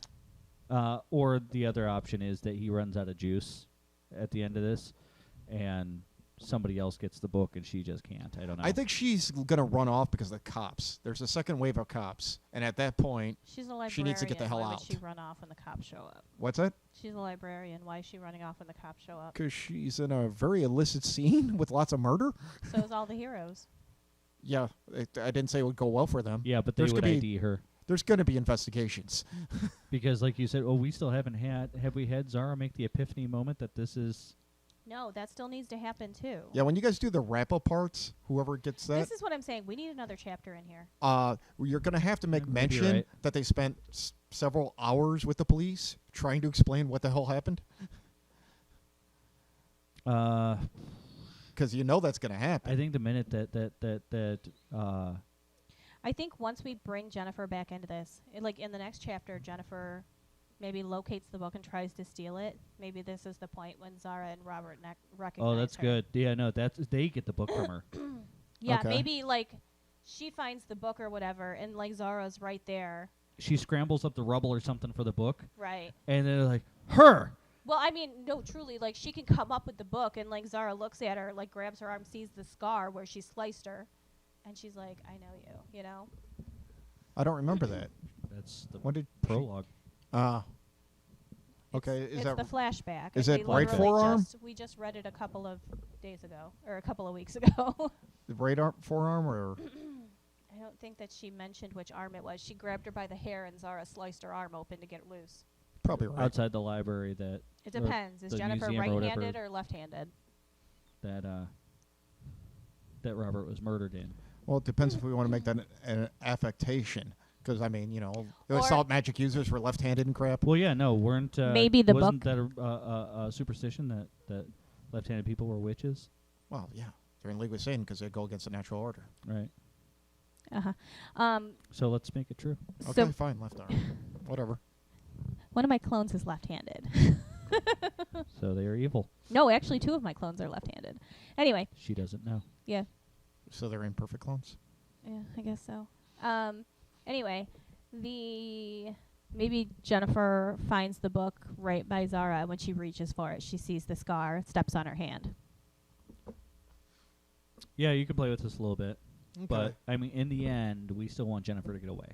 or the other option is that he runs out of juice at the end of this, and somebody else gets the book and she just can't. I don't know. I think she's going to run off because of the cops. There's a second wave of cops, and at that point, She's a librarian. she needs to get the hell Why out. would she run off when the cops show up? What's that? She's a librarian. Why is she running off when the cops show up? Because she's in a very illicit scene with lots of murder. So is all the heroes. Yeah, I didn't say it would go well for them. Yeah, but they There's would gonna be- ID her There's going to be investigations. because, like you said, we still haven't have we had Zara make the epiphany moment that this is. No, that still needs to happen too. Yeah, when you guys do the wrap-up parts, whoever gets that, This is what I'm saying. We need another chapter in here. you're going to have to make Yeah, maybe you're mention right. that they spent several hours with the police trying to explain what the hell happened. Because you know that's going to happen. I think the minute that I think once we bring Jennifer back into this, like in the next chapter, Jennifer maybe locates the book and tries to steal it. Maybe this is the point when Zara and Robert recognize oh, that's her. good. Yeah, no, they get the book from her. Yeah, Okay. maybe like she finds the book or whatever, and like Zara's right there. She scrambles up the rubble or something for the book, Right. and they're like, her. Well, I mean, no, truly, like she can come up with the book, and like Zara looks at her, like grabs her arm, sees the scar where she sliced her, and she's like, "I know you," you know. I don't remember that. That's the When did prologue. Okay, It's is that the flashback. is and it we right literally forearm? we just read it a couple of days ago, or a couple of weeks ago. the right arm, forearm, or I don't think that she mentioned which arm it was. She grabbed her by the hair, and Zara sliced her arm open to get it loose. probably right? Outside the library that It depends. Is the Jennifer museum or right-handed whatever. or left-handed? that Robert was murdered in. Well, it depends if we want to make that an affectation. Because I mean, you know, Or- assault magic users were left-handed and crap. Well, yeah, no, weren't Maybe the wasn't book- that a superstition that left-handed people were witches, Well, yeah, they're in league with Satan because they go against the natural order. right? Uh-huh. So let's make it true. Okay, So fine, left arm, whatever. one of my clones is left-handed. So they are evil. No, actually, two of my clones are left-handed. Anyway, She doesn't know. yeah. So they're imperfect clones. Yeah, I guess so. Anyway, maybe Jennifer finds the book right by Zara. When she reaches for it, she sees the scar, steps on her hand. Yeah, you can play with this a little bit, Okay. but I mean, in the end, we still want Jennifer to get away,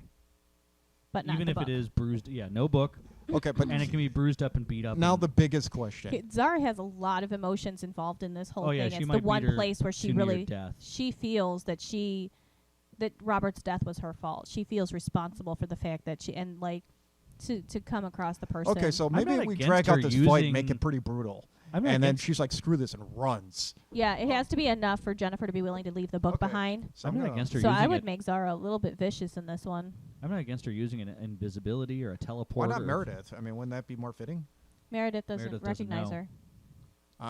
But not even the if book. it is bruised. Yeah, no book, Okay, but and it can be bruised up and beat up. now and the biggest question. Zara has a lot of emotions involved in this whole Oh, yeah, thing. she It's might the one beat her place where she to near really death. she feels that that Robert's death was her fault. She feels responsible for the fact that she and like to come across the person. Okay, so I'm maybe not we against drag her out this fight and make using- it pretty brutal. I'm not And then against, she's like, screw this, and runs. yeah, it has to be enough for Jennifer to be willing to leave the book Okay. behind. So I'm not gonna- against her So using I would it. make Zara a little bit vicious in this one. I'm not against her using an invisibility or a teleport. Why not Meredith? I mean, wouldn't that be more fitting? Meredith doesn't Meredith doesn't recognize know. her.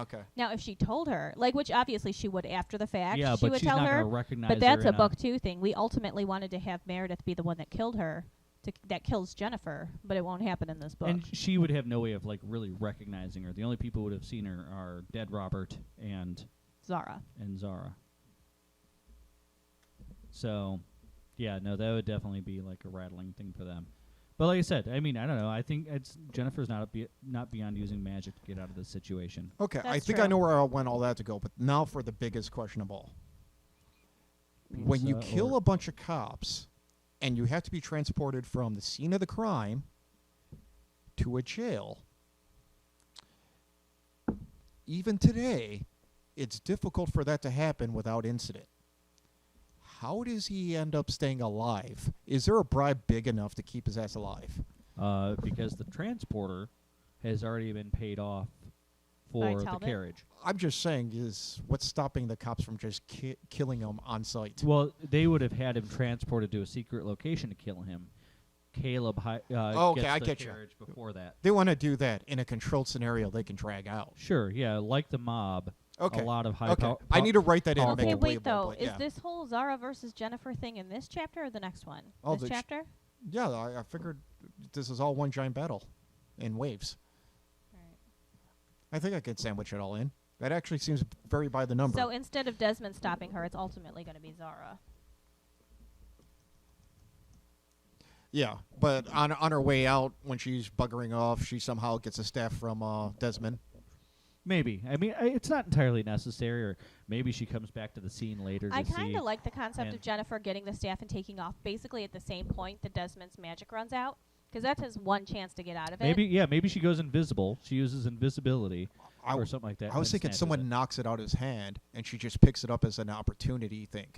Okay. Now, if she told her, like, which obviously she would after the fact, Yeah, she but would she's tell not her. gonna recognize But that's her a in book two thing. We ultimately wanted to have Meredith be the one that killed her, that kills Jennifer, but it won't happen in this book. And she would have no way of like really recognizing her. The only people who would have seen her are dead Robert and Zara. Zara. So, yeah, no, that would definitely be like a rattling thing for them. But like I said, I mean, I don't know. I think Jennifer's not beyond using magic to get out of this situation. Okay, I That's think true. I know where I want all that to go, but now for the biggest question of all. When you Pizza kill or- a bunch of cops and you have to be transported from the scene of the crime to a jail, even today, it's difficult for that to happen without incident. How does he end up staying alive? Is there a bribe big enough to keep his ass alive? Because the transporter has already been paid off for the Talbot? carriage. I'm just saying, is what's stopping the cops from just killing him on site? Well, they would have had him transported to a secret location to kill him. Caleb Okay, gets I the get you. carriage before that. They want to do that in a controlled scenario they can drag out. Sure, yeah, like the mob. Okay. A lot of high Okay. power. I need to write that in. to make Okay, it wait believable, though. but Is yeah. this whole Zara versus Jennifer thing in this chapter or the next one? Oh, this chapter? Yeah, I figured this is all one giant battle in waves. Right. I think I could sandwich it all in. That actually seems very by the number. So instead of Desmond stopping her, it's ultimately going to be Zara. Yeah, but on her way out, when she's buggering off, she somehow gets a staff from Desmond. Maybe. I mean, it's not entirely necessary, or maybe she comes back to the scene later to I see. kind of like the concept and- of Jennifer getting the staff and taking off basically at the same point that Desmond's magic runs out, because that's his one chance to get out of it. Maybe she goes invisible. She uses invisibility I or something like that. I was and thinking snatches someone it. knocks it out his hand, and she just picks it up as an opportunity thing.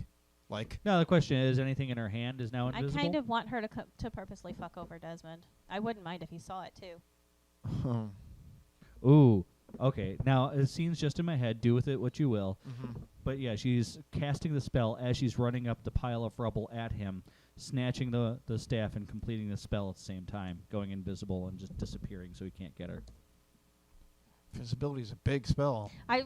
Like, No, the question is, anything in her hand is now I invisible? kind of want her to purposely fuck over Desmond. I wouldn't mind if he saw it too. Ooh, okay. Now, the scene's just in my head. Do with it what you will. mhm. But yeah, she's casting the spell as she's running up the pile of rubble at him, snatching the staff and completing the spell at the same time, going invisible and just disappearing so he can't get her. Visibility is a big spell. I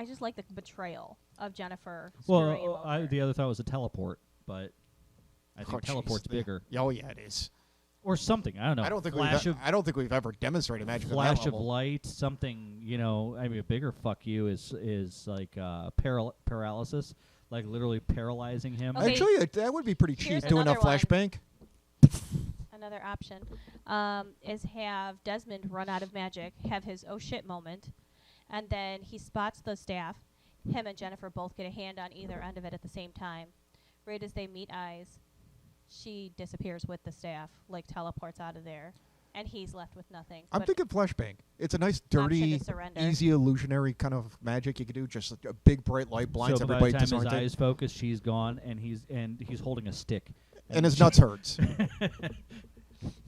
just like the betrayal of Jennifer. screwing him Well, over. the other thought was a teleport, but I think Oh, teleport's jeez. bigger. Oh yeah, it is. Or something. I don't know. I don't think flash I don't think we've ever demonstrated magic on that flash of level. light, something, I mean, a bigger fuck you is like paralysis, like literally paralyzing him. Okay. Actually, that would be pretty Here's cheap doing a another one. flashbang. Another option is have Desmond run out of magic, have his oh shit moment, and then he spots the staff. Him and Jennifer both get a hand on either end of it at the same time. Right as they meet eyes, she disappears with the staff, like teleports out of there, and he's left with nothing. I'm but thinking flashbang. It's a nice, option dirty, to surrender. easy illusionary kind of magic you could do. Just like a big bright light blinds so by everybody the time his disoriented, eyes focus, she's gone, and he's holding a stick. and his nuts hurts.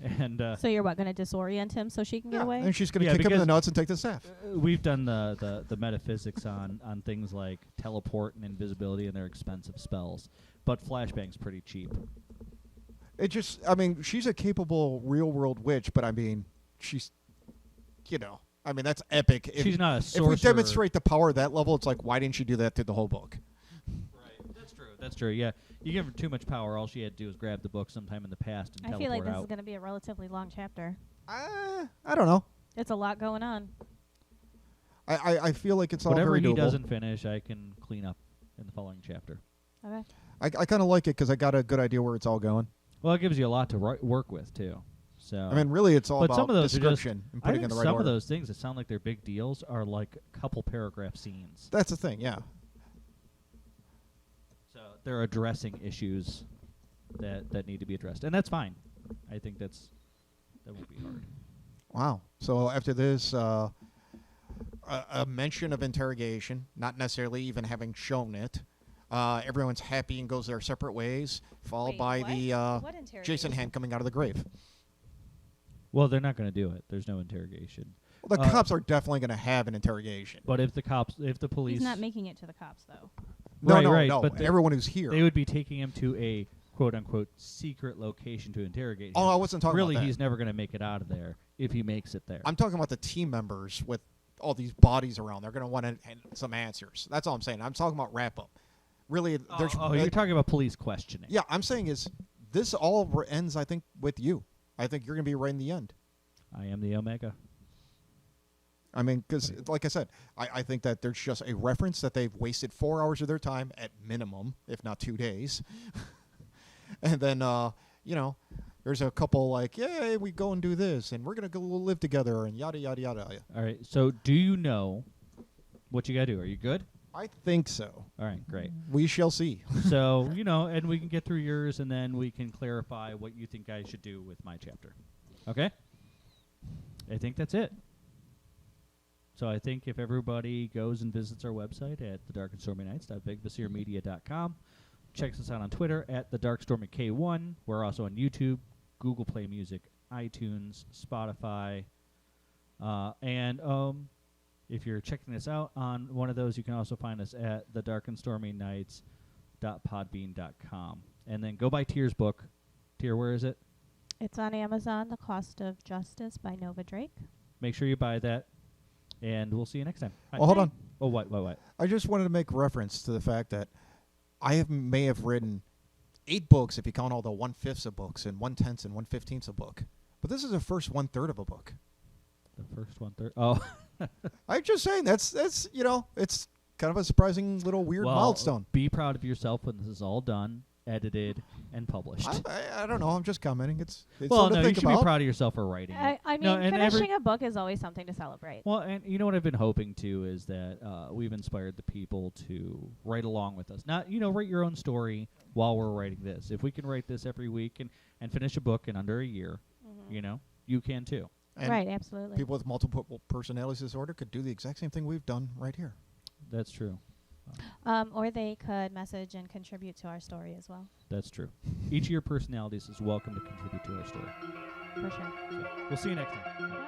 And So you're going to disorient him so she can get Yeah, away? and she's going to Yeah, kick him in the because- nuts and take the staff. we've done the metaphysics on things like teleport and invisibility, and they're expensive spells. But flashbang's pretty cheap. It just, I mean, she's a capable real world witch, but I mean, she's, I mean, that's epic. She's not a If sorcerer. we demonstrate the power at that level, it's like, why didn't she do that through the whole book? Right. That's true. That's true. Yeah. You give her too much power, all she had to do was grab the book sometime in the past and I teleport feel like this out. is going to be a relatively long chapter. I don't know. It's a lot going on. I feel like it's all Whatever very he doable. doesn't finish, I can clean up in the following chapter. Okay. I kind of like it because I got a good idea where it's all going. Well, it gives you a lot to work with too. So I mean, really, it's all but about some of those are just- description and I putting think in the right some order. of those things that sound like they're big deals are like a couple paragraph scenes. That's the thing, yeah. So they're addressing issues that need to be addressed, and that's fine. I think that won't be hard. Wow. So after this, a mention of interrogation, not necessarily even having shown it. Everyone's happy and goes their separate ways, followed Wait, by what? the What interrogation? Jason hand coming out of the grave. Well, they're not going to do it. There's no interrogation. Well, the cops are definitely going to have an interrogation. But if the police, He's not making it to the cops, though. No, right, no, right, no. but Everyone who's here. they would be taking him to a quote unquote secret location to interrogate him. Oh, I wasn't talking really, about that. he's never going to make it out of there if he makes it there. I'm talking about the team members with all these bodies around. They're going to want some answers. That's all I'm saying. I'm talking about wrap up. Really, there's. You're talking about police questioning. Yeah, I'm saying is this all ends, I think, with you. I think you're going to be right in the end. I am the Omega. I mean, because, like I said, I think that there's just a reference that they've wasted 4 hours of their time at minimum, if not 2 days. And then, there's a couple like, yeah, we go and do this, and we're going to go live together, and yada, yada, yada. All right. So, do you know what you got to do? Are you good? I think so. All right. Great. We shall see. So, and we can get through yours, and then we can clarify what you think I should do with my chapter. Okay? I think that's it. So I think if everybody goes and visits our website at thedarkandstormynights.bigvasirmedia.com, checks us out on Twitter at thedarkstormyk1. We're also on YouTube, Google Play Music, iTunes, Spotify, and if you're checking this out on one of those, you can also find us at thedarkandstormynights.podbean.com. And then go buy Tier's book. Tier, where is it? It's on Amazon, The Cost of Justice by Nova Drake. Make sure you buy that, and we'll see you next time. Bye. Well, hold on. Oh, what? I just wanted to make reference to the fact that may have written 8 books if you count all the 1/5 of books and 1/10 and 1/15 of book. But this is the first 1/3 of a book. The first 1/3. Oh. I'm just saying that's it's kind of a surprising little weird milestone. Be proud of yourself when this is all done, edited, and published. I don't know. I'm just commenting. It's well, something no, to you think should about. be proud of yourself for writing it. I mean, No, and finishing a book is always something to celebrate. Well, and you know what I've been hoping to is that we've inspired the people to write along with us. Not, write your own story while we're writing this. If we can write this every week and finish a book in under a year, you can too. And right, absolutely. people with multiple personality disorder could do the exact same thing we've done right here. That's true. Or they could message and contribute to our story as well. That's true. Each of your personalities is welcome to contribute to our story. For sure. So we'll see you next time.